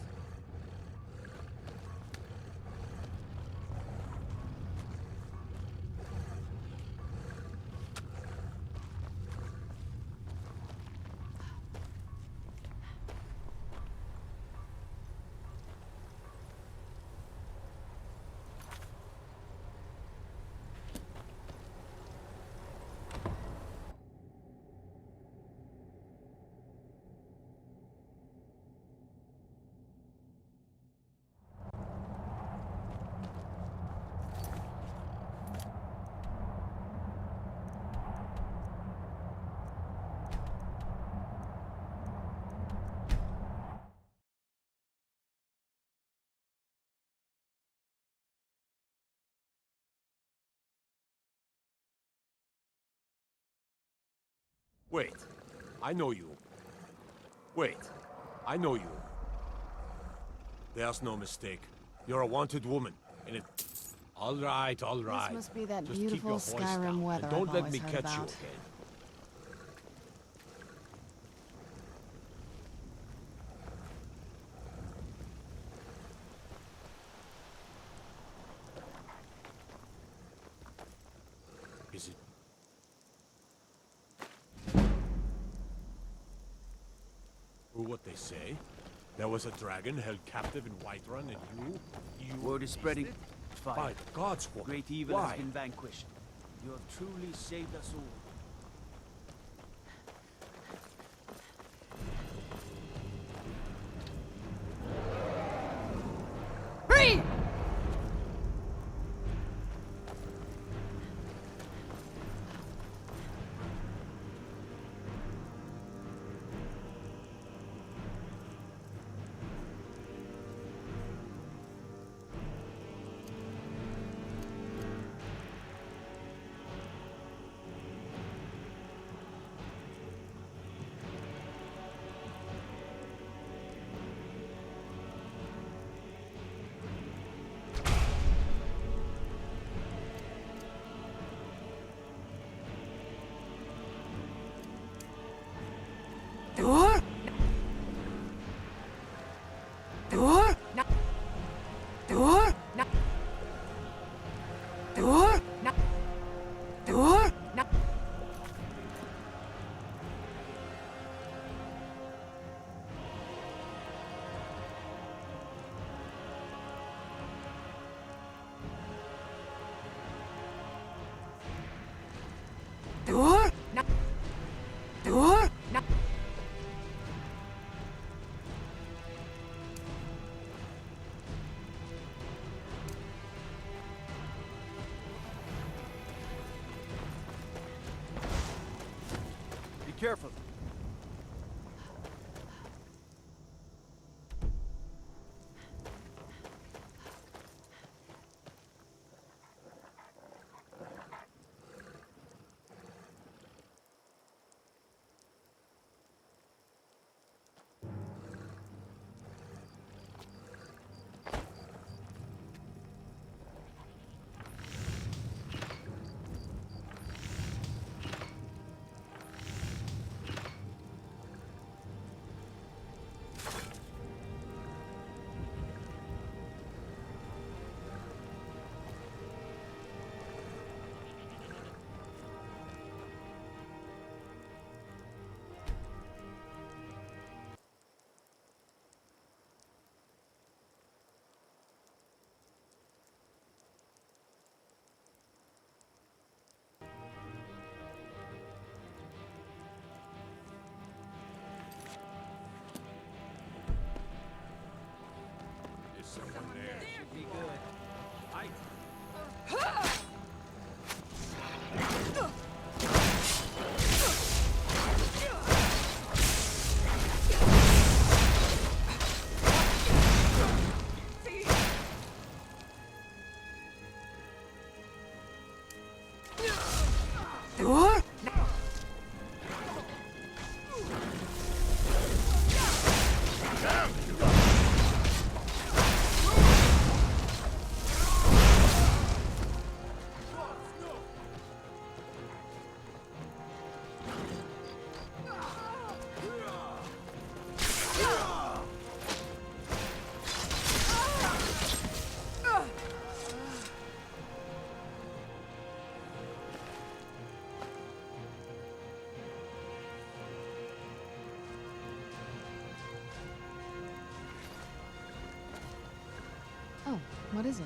Wait. I know you. Wait. I know you. There's no mistake. You're a wanted woman, and it... All right, all right. This must be that Just keep beautiful your voice Skyrim down, weather and don't I've let always me heard catch you about. again. Is it... True what they say? There was a dragon held captive in Whiterun, and you... Word is spreading. Fire. By the gods, woman. Great evil Why? has been vanquished. You have truly saved us all. Hurry! Door? Door? No. Door? No. Door? No. Door? No. Door? No. Door? No. Be careful. What is it?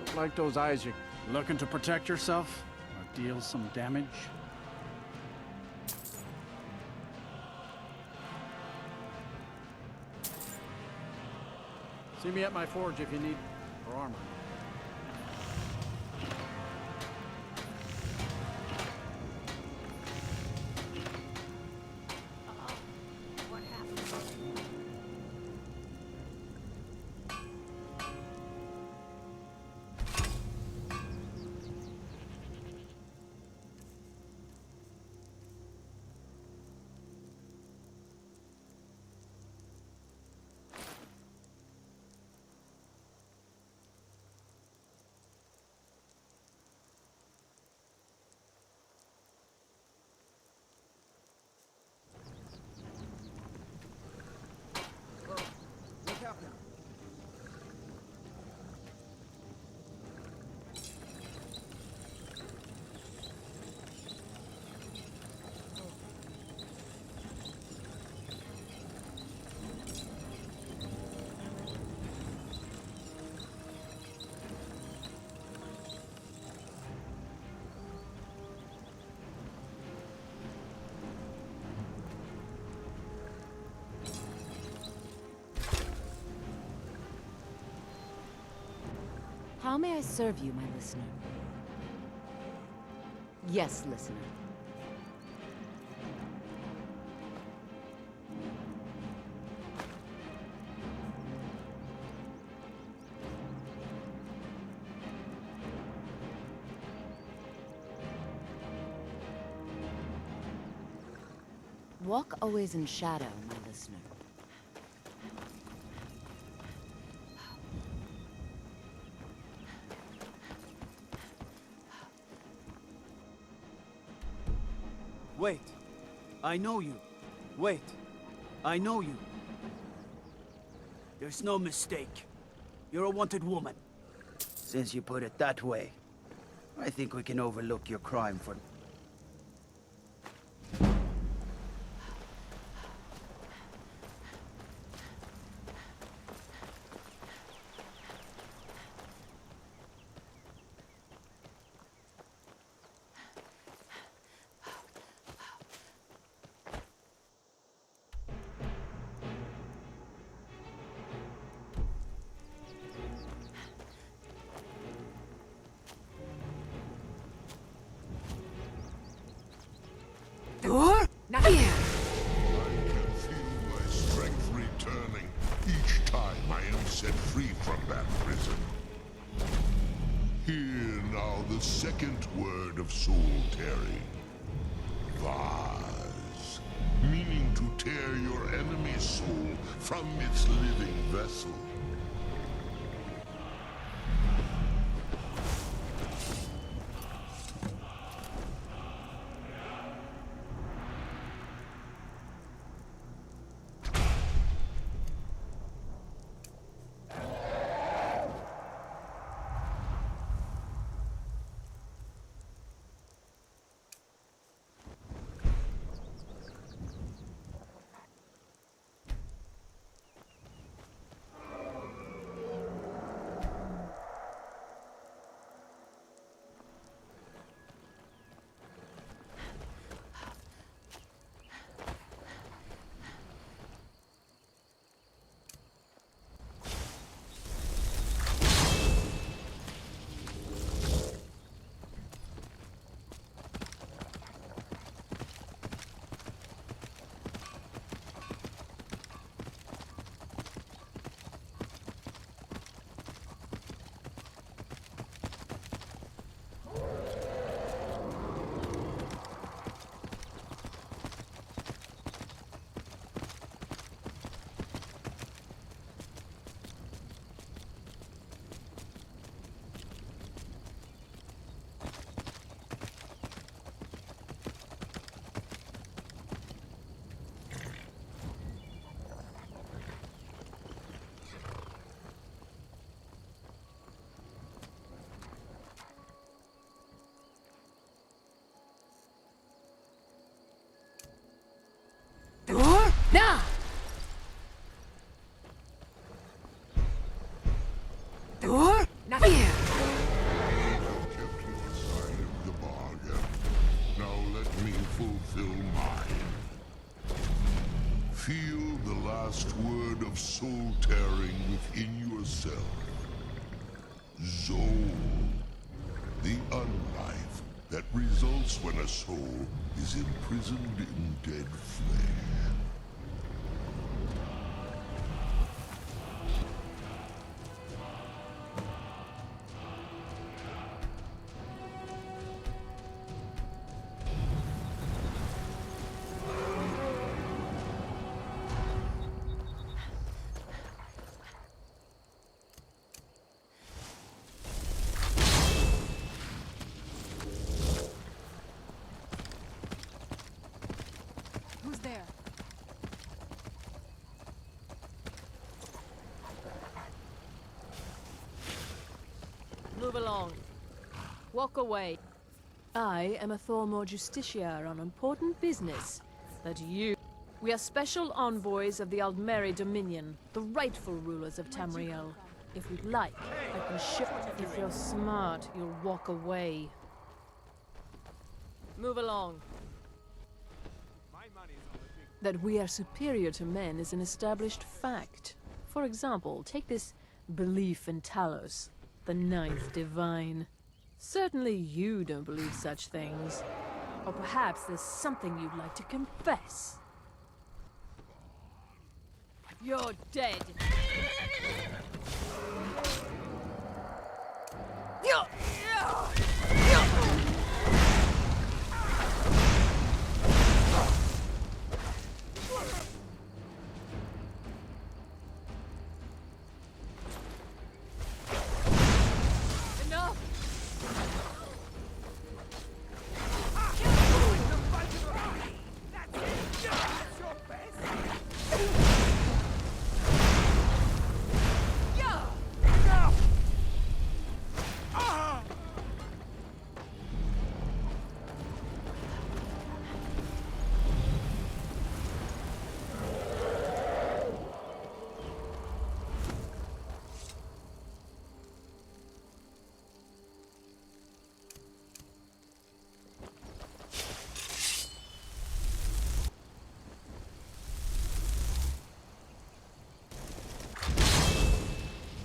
Look like those eyes, you looking to protect yourself? Or deal some damage? See me at my forge if you need for armor. Look out now. How may I serve you, my listener? Yes, listener. Walk always in shadow, my listener. Wait. I know you. Wait. I know you. There's no mistake. You're a wanted woman. Since you put it that way, I think we can overlook your crime for... Not here! I can feel my strength returning each time I am set free from that prison. Hear now the second word of soul tearing. Vase. Meaning to tear your enemy's soul from its living vessel. Feel the last word of soul tearing within yourself. Soul. The unlife that results when a soul is imprisoned in dead flesh. Who's there? Move along. Walk away. I am a Thormore Justiciar on important business. That you... We are special envoys of the Aldmeri Dominion, the rightful rulers of Tamriel. If you'd like, I can shift. If you're smart, you'll walk away. Move along. That we are superior to men is an established fact. For example, take this belief in Talos, the ninth divine. Certainly you don't believe such things. Or perhaps there's something you'd like to confess. You're dead. Enough!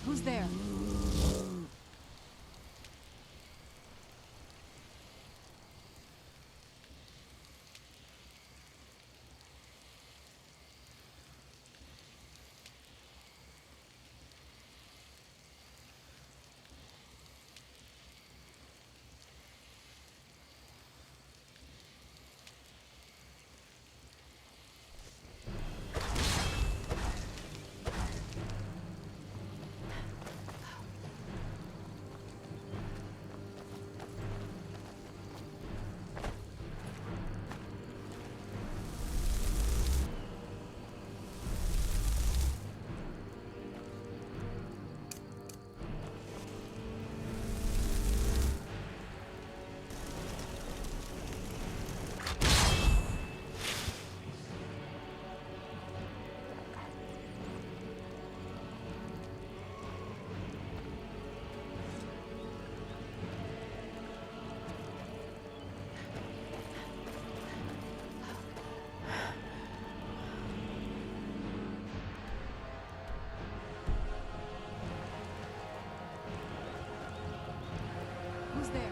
Who's there? Who's there?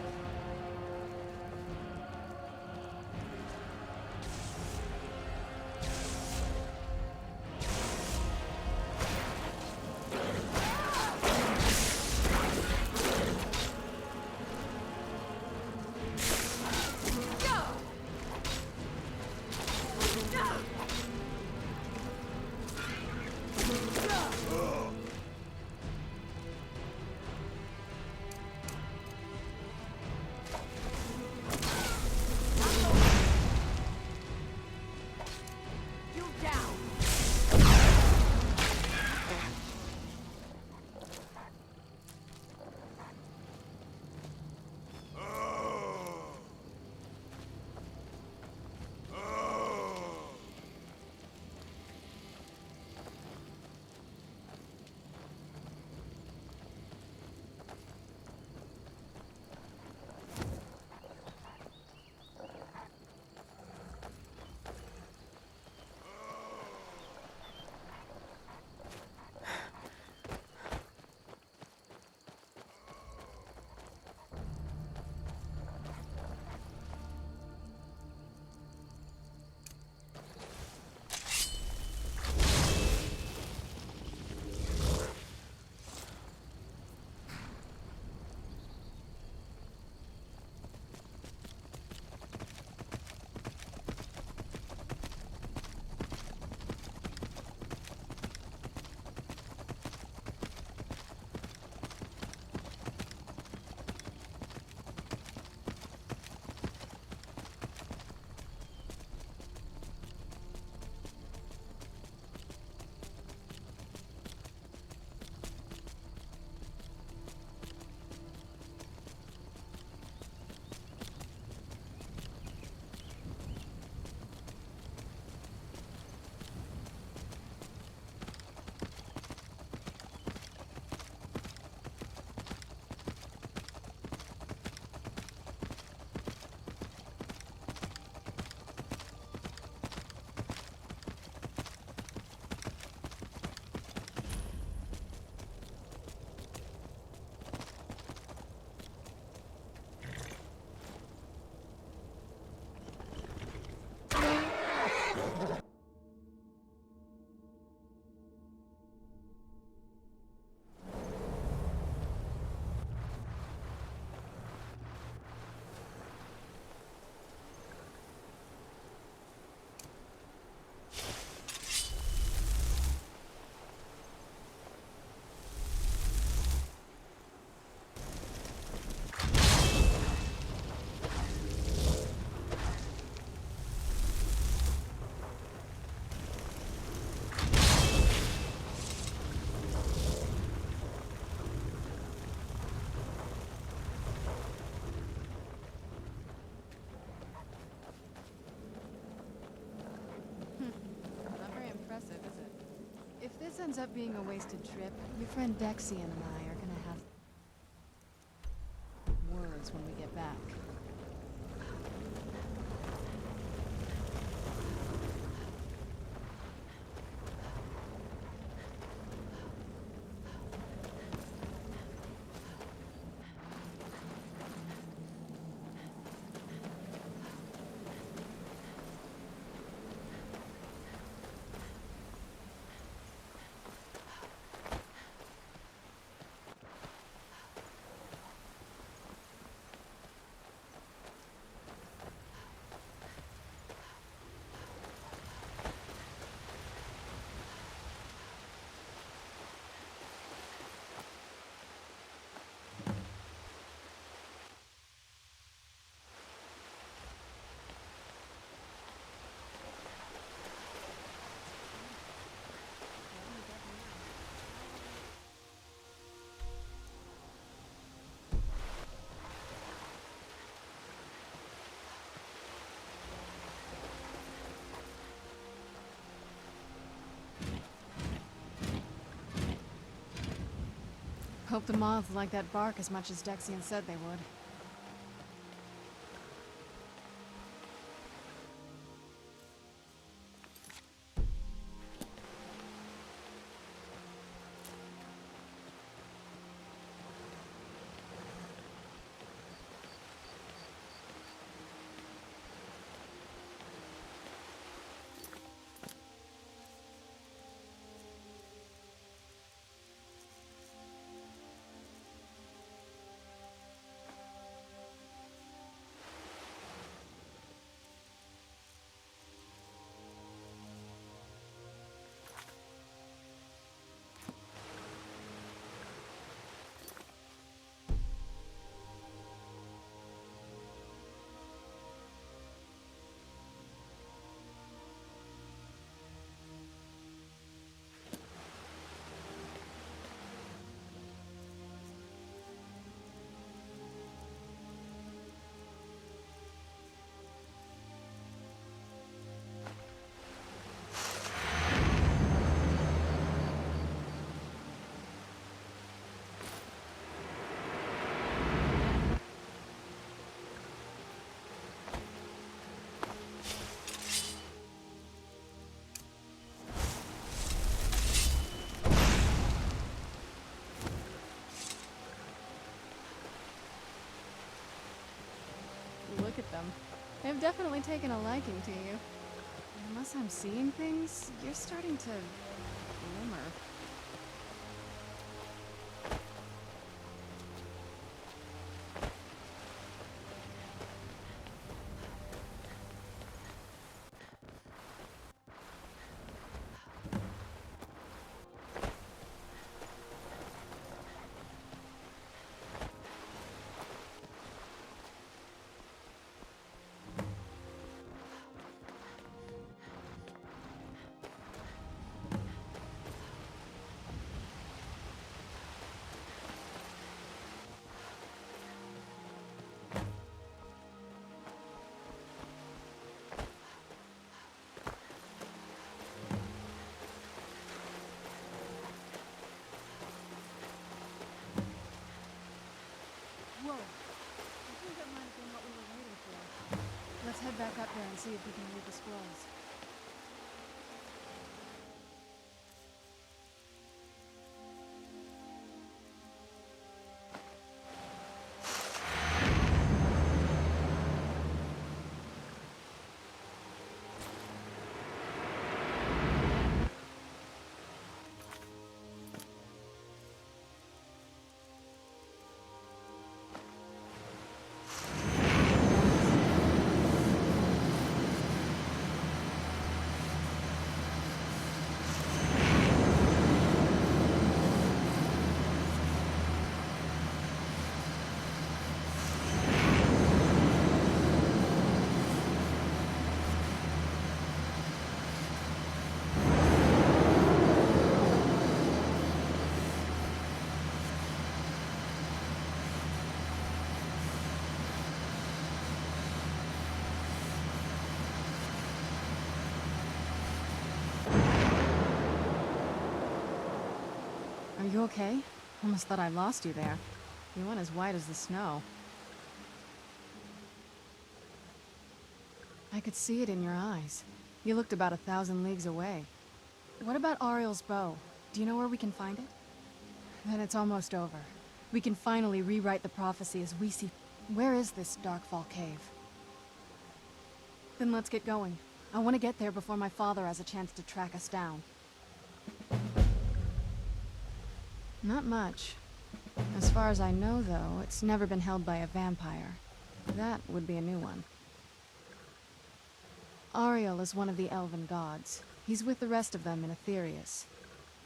this ends up being a wasted trip, your friend Dexian and I are gonna have words when we get back. Hope the moths like that bark as much as Dexian said they would. Look at them. They've definitely taken a liking to you. Unless I'm seeing things, you're starting to glimmer. Whoa. I think that might have been what we were waiting for. Let's head back up there and see if we can read the scrolls. Are you okay? Almost thought I lost you there. You went as white as the snow. I could see it in your eyes. You looked about 1,000 leagues away. What about Ariel's bow? Do you know where we can find it? Then it's almost over. We can finally rewrite the prophecy as we see... Where is this Darkfall cave? Then let's get going. I want to get there before my father has a chance to track us down. Not much. As far as I know, though, it's never been held by a vampire. That would be a new one. Ariel is one of the elven gods. He's with the rest of them in Aetherius.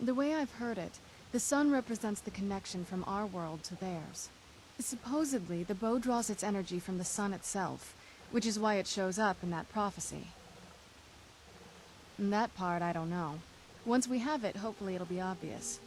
The way I've heard it, the sun represents the connection from our world to theirs. Supposedly, the bow draws its energy from the sun itself, which is why it shows up in that prophecy. And that part, I don't know. Once we have it, hopefully it'll be obvious.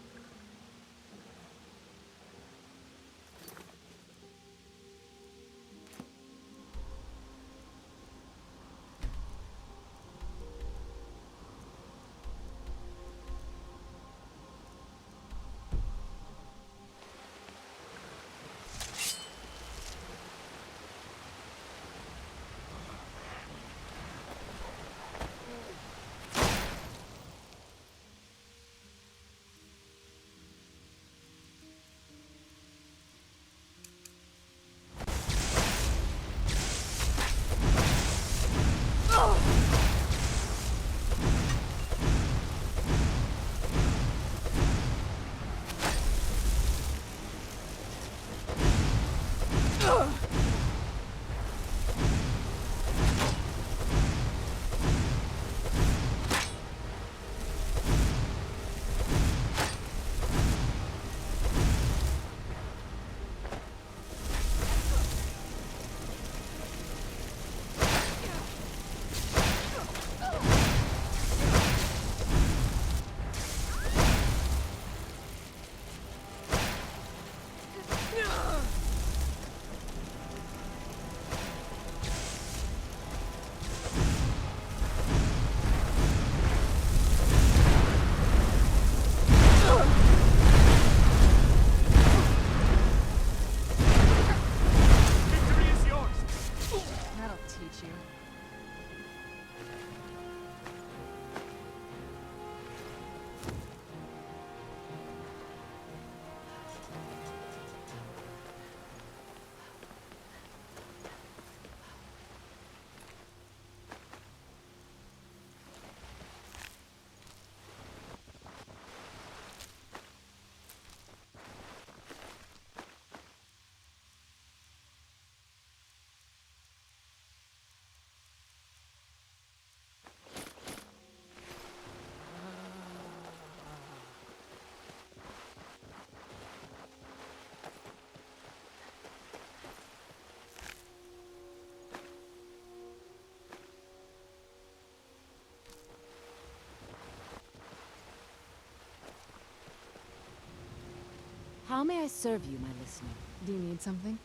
How may I serve you, my listener? Do you need something?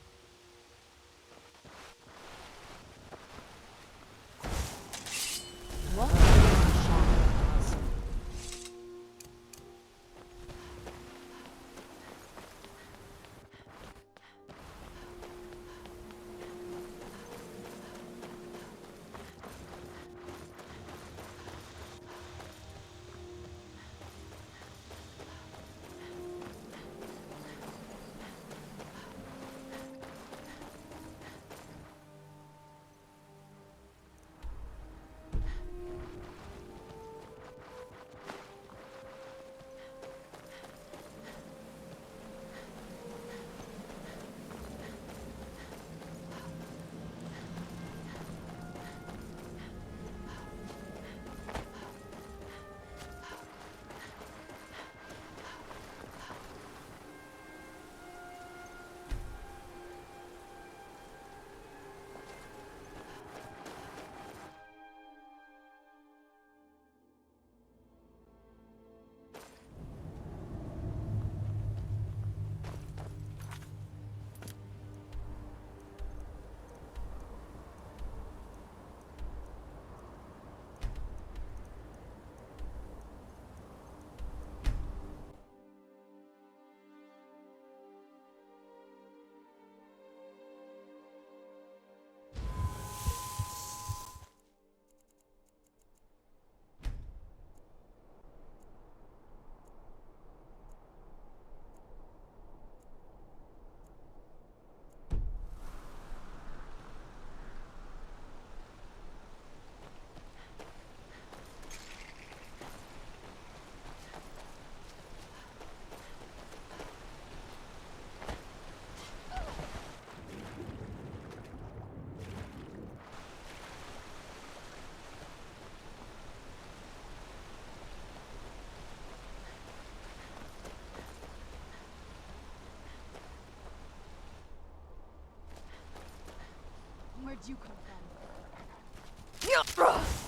What shadow? Where'd you come from?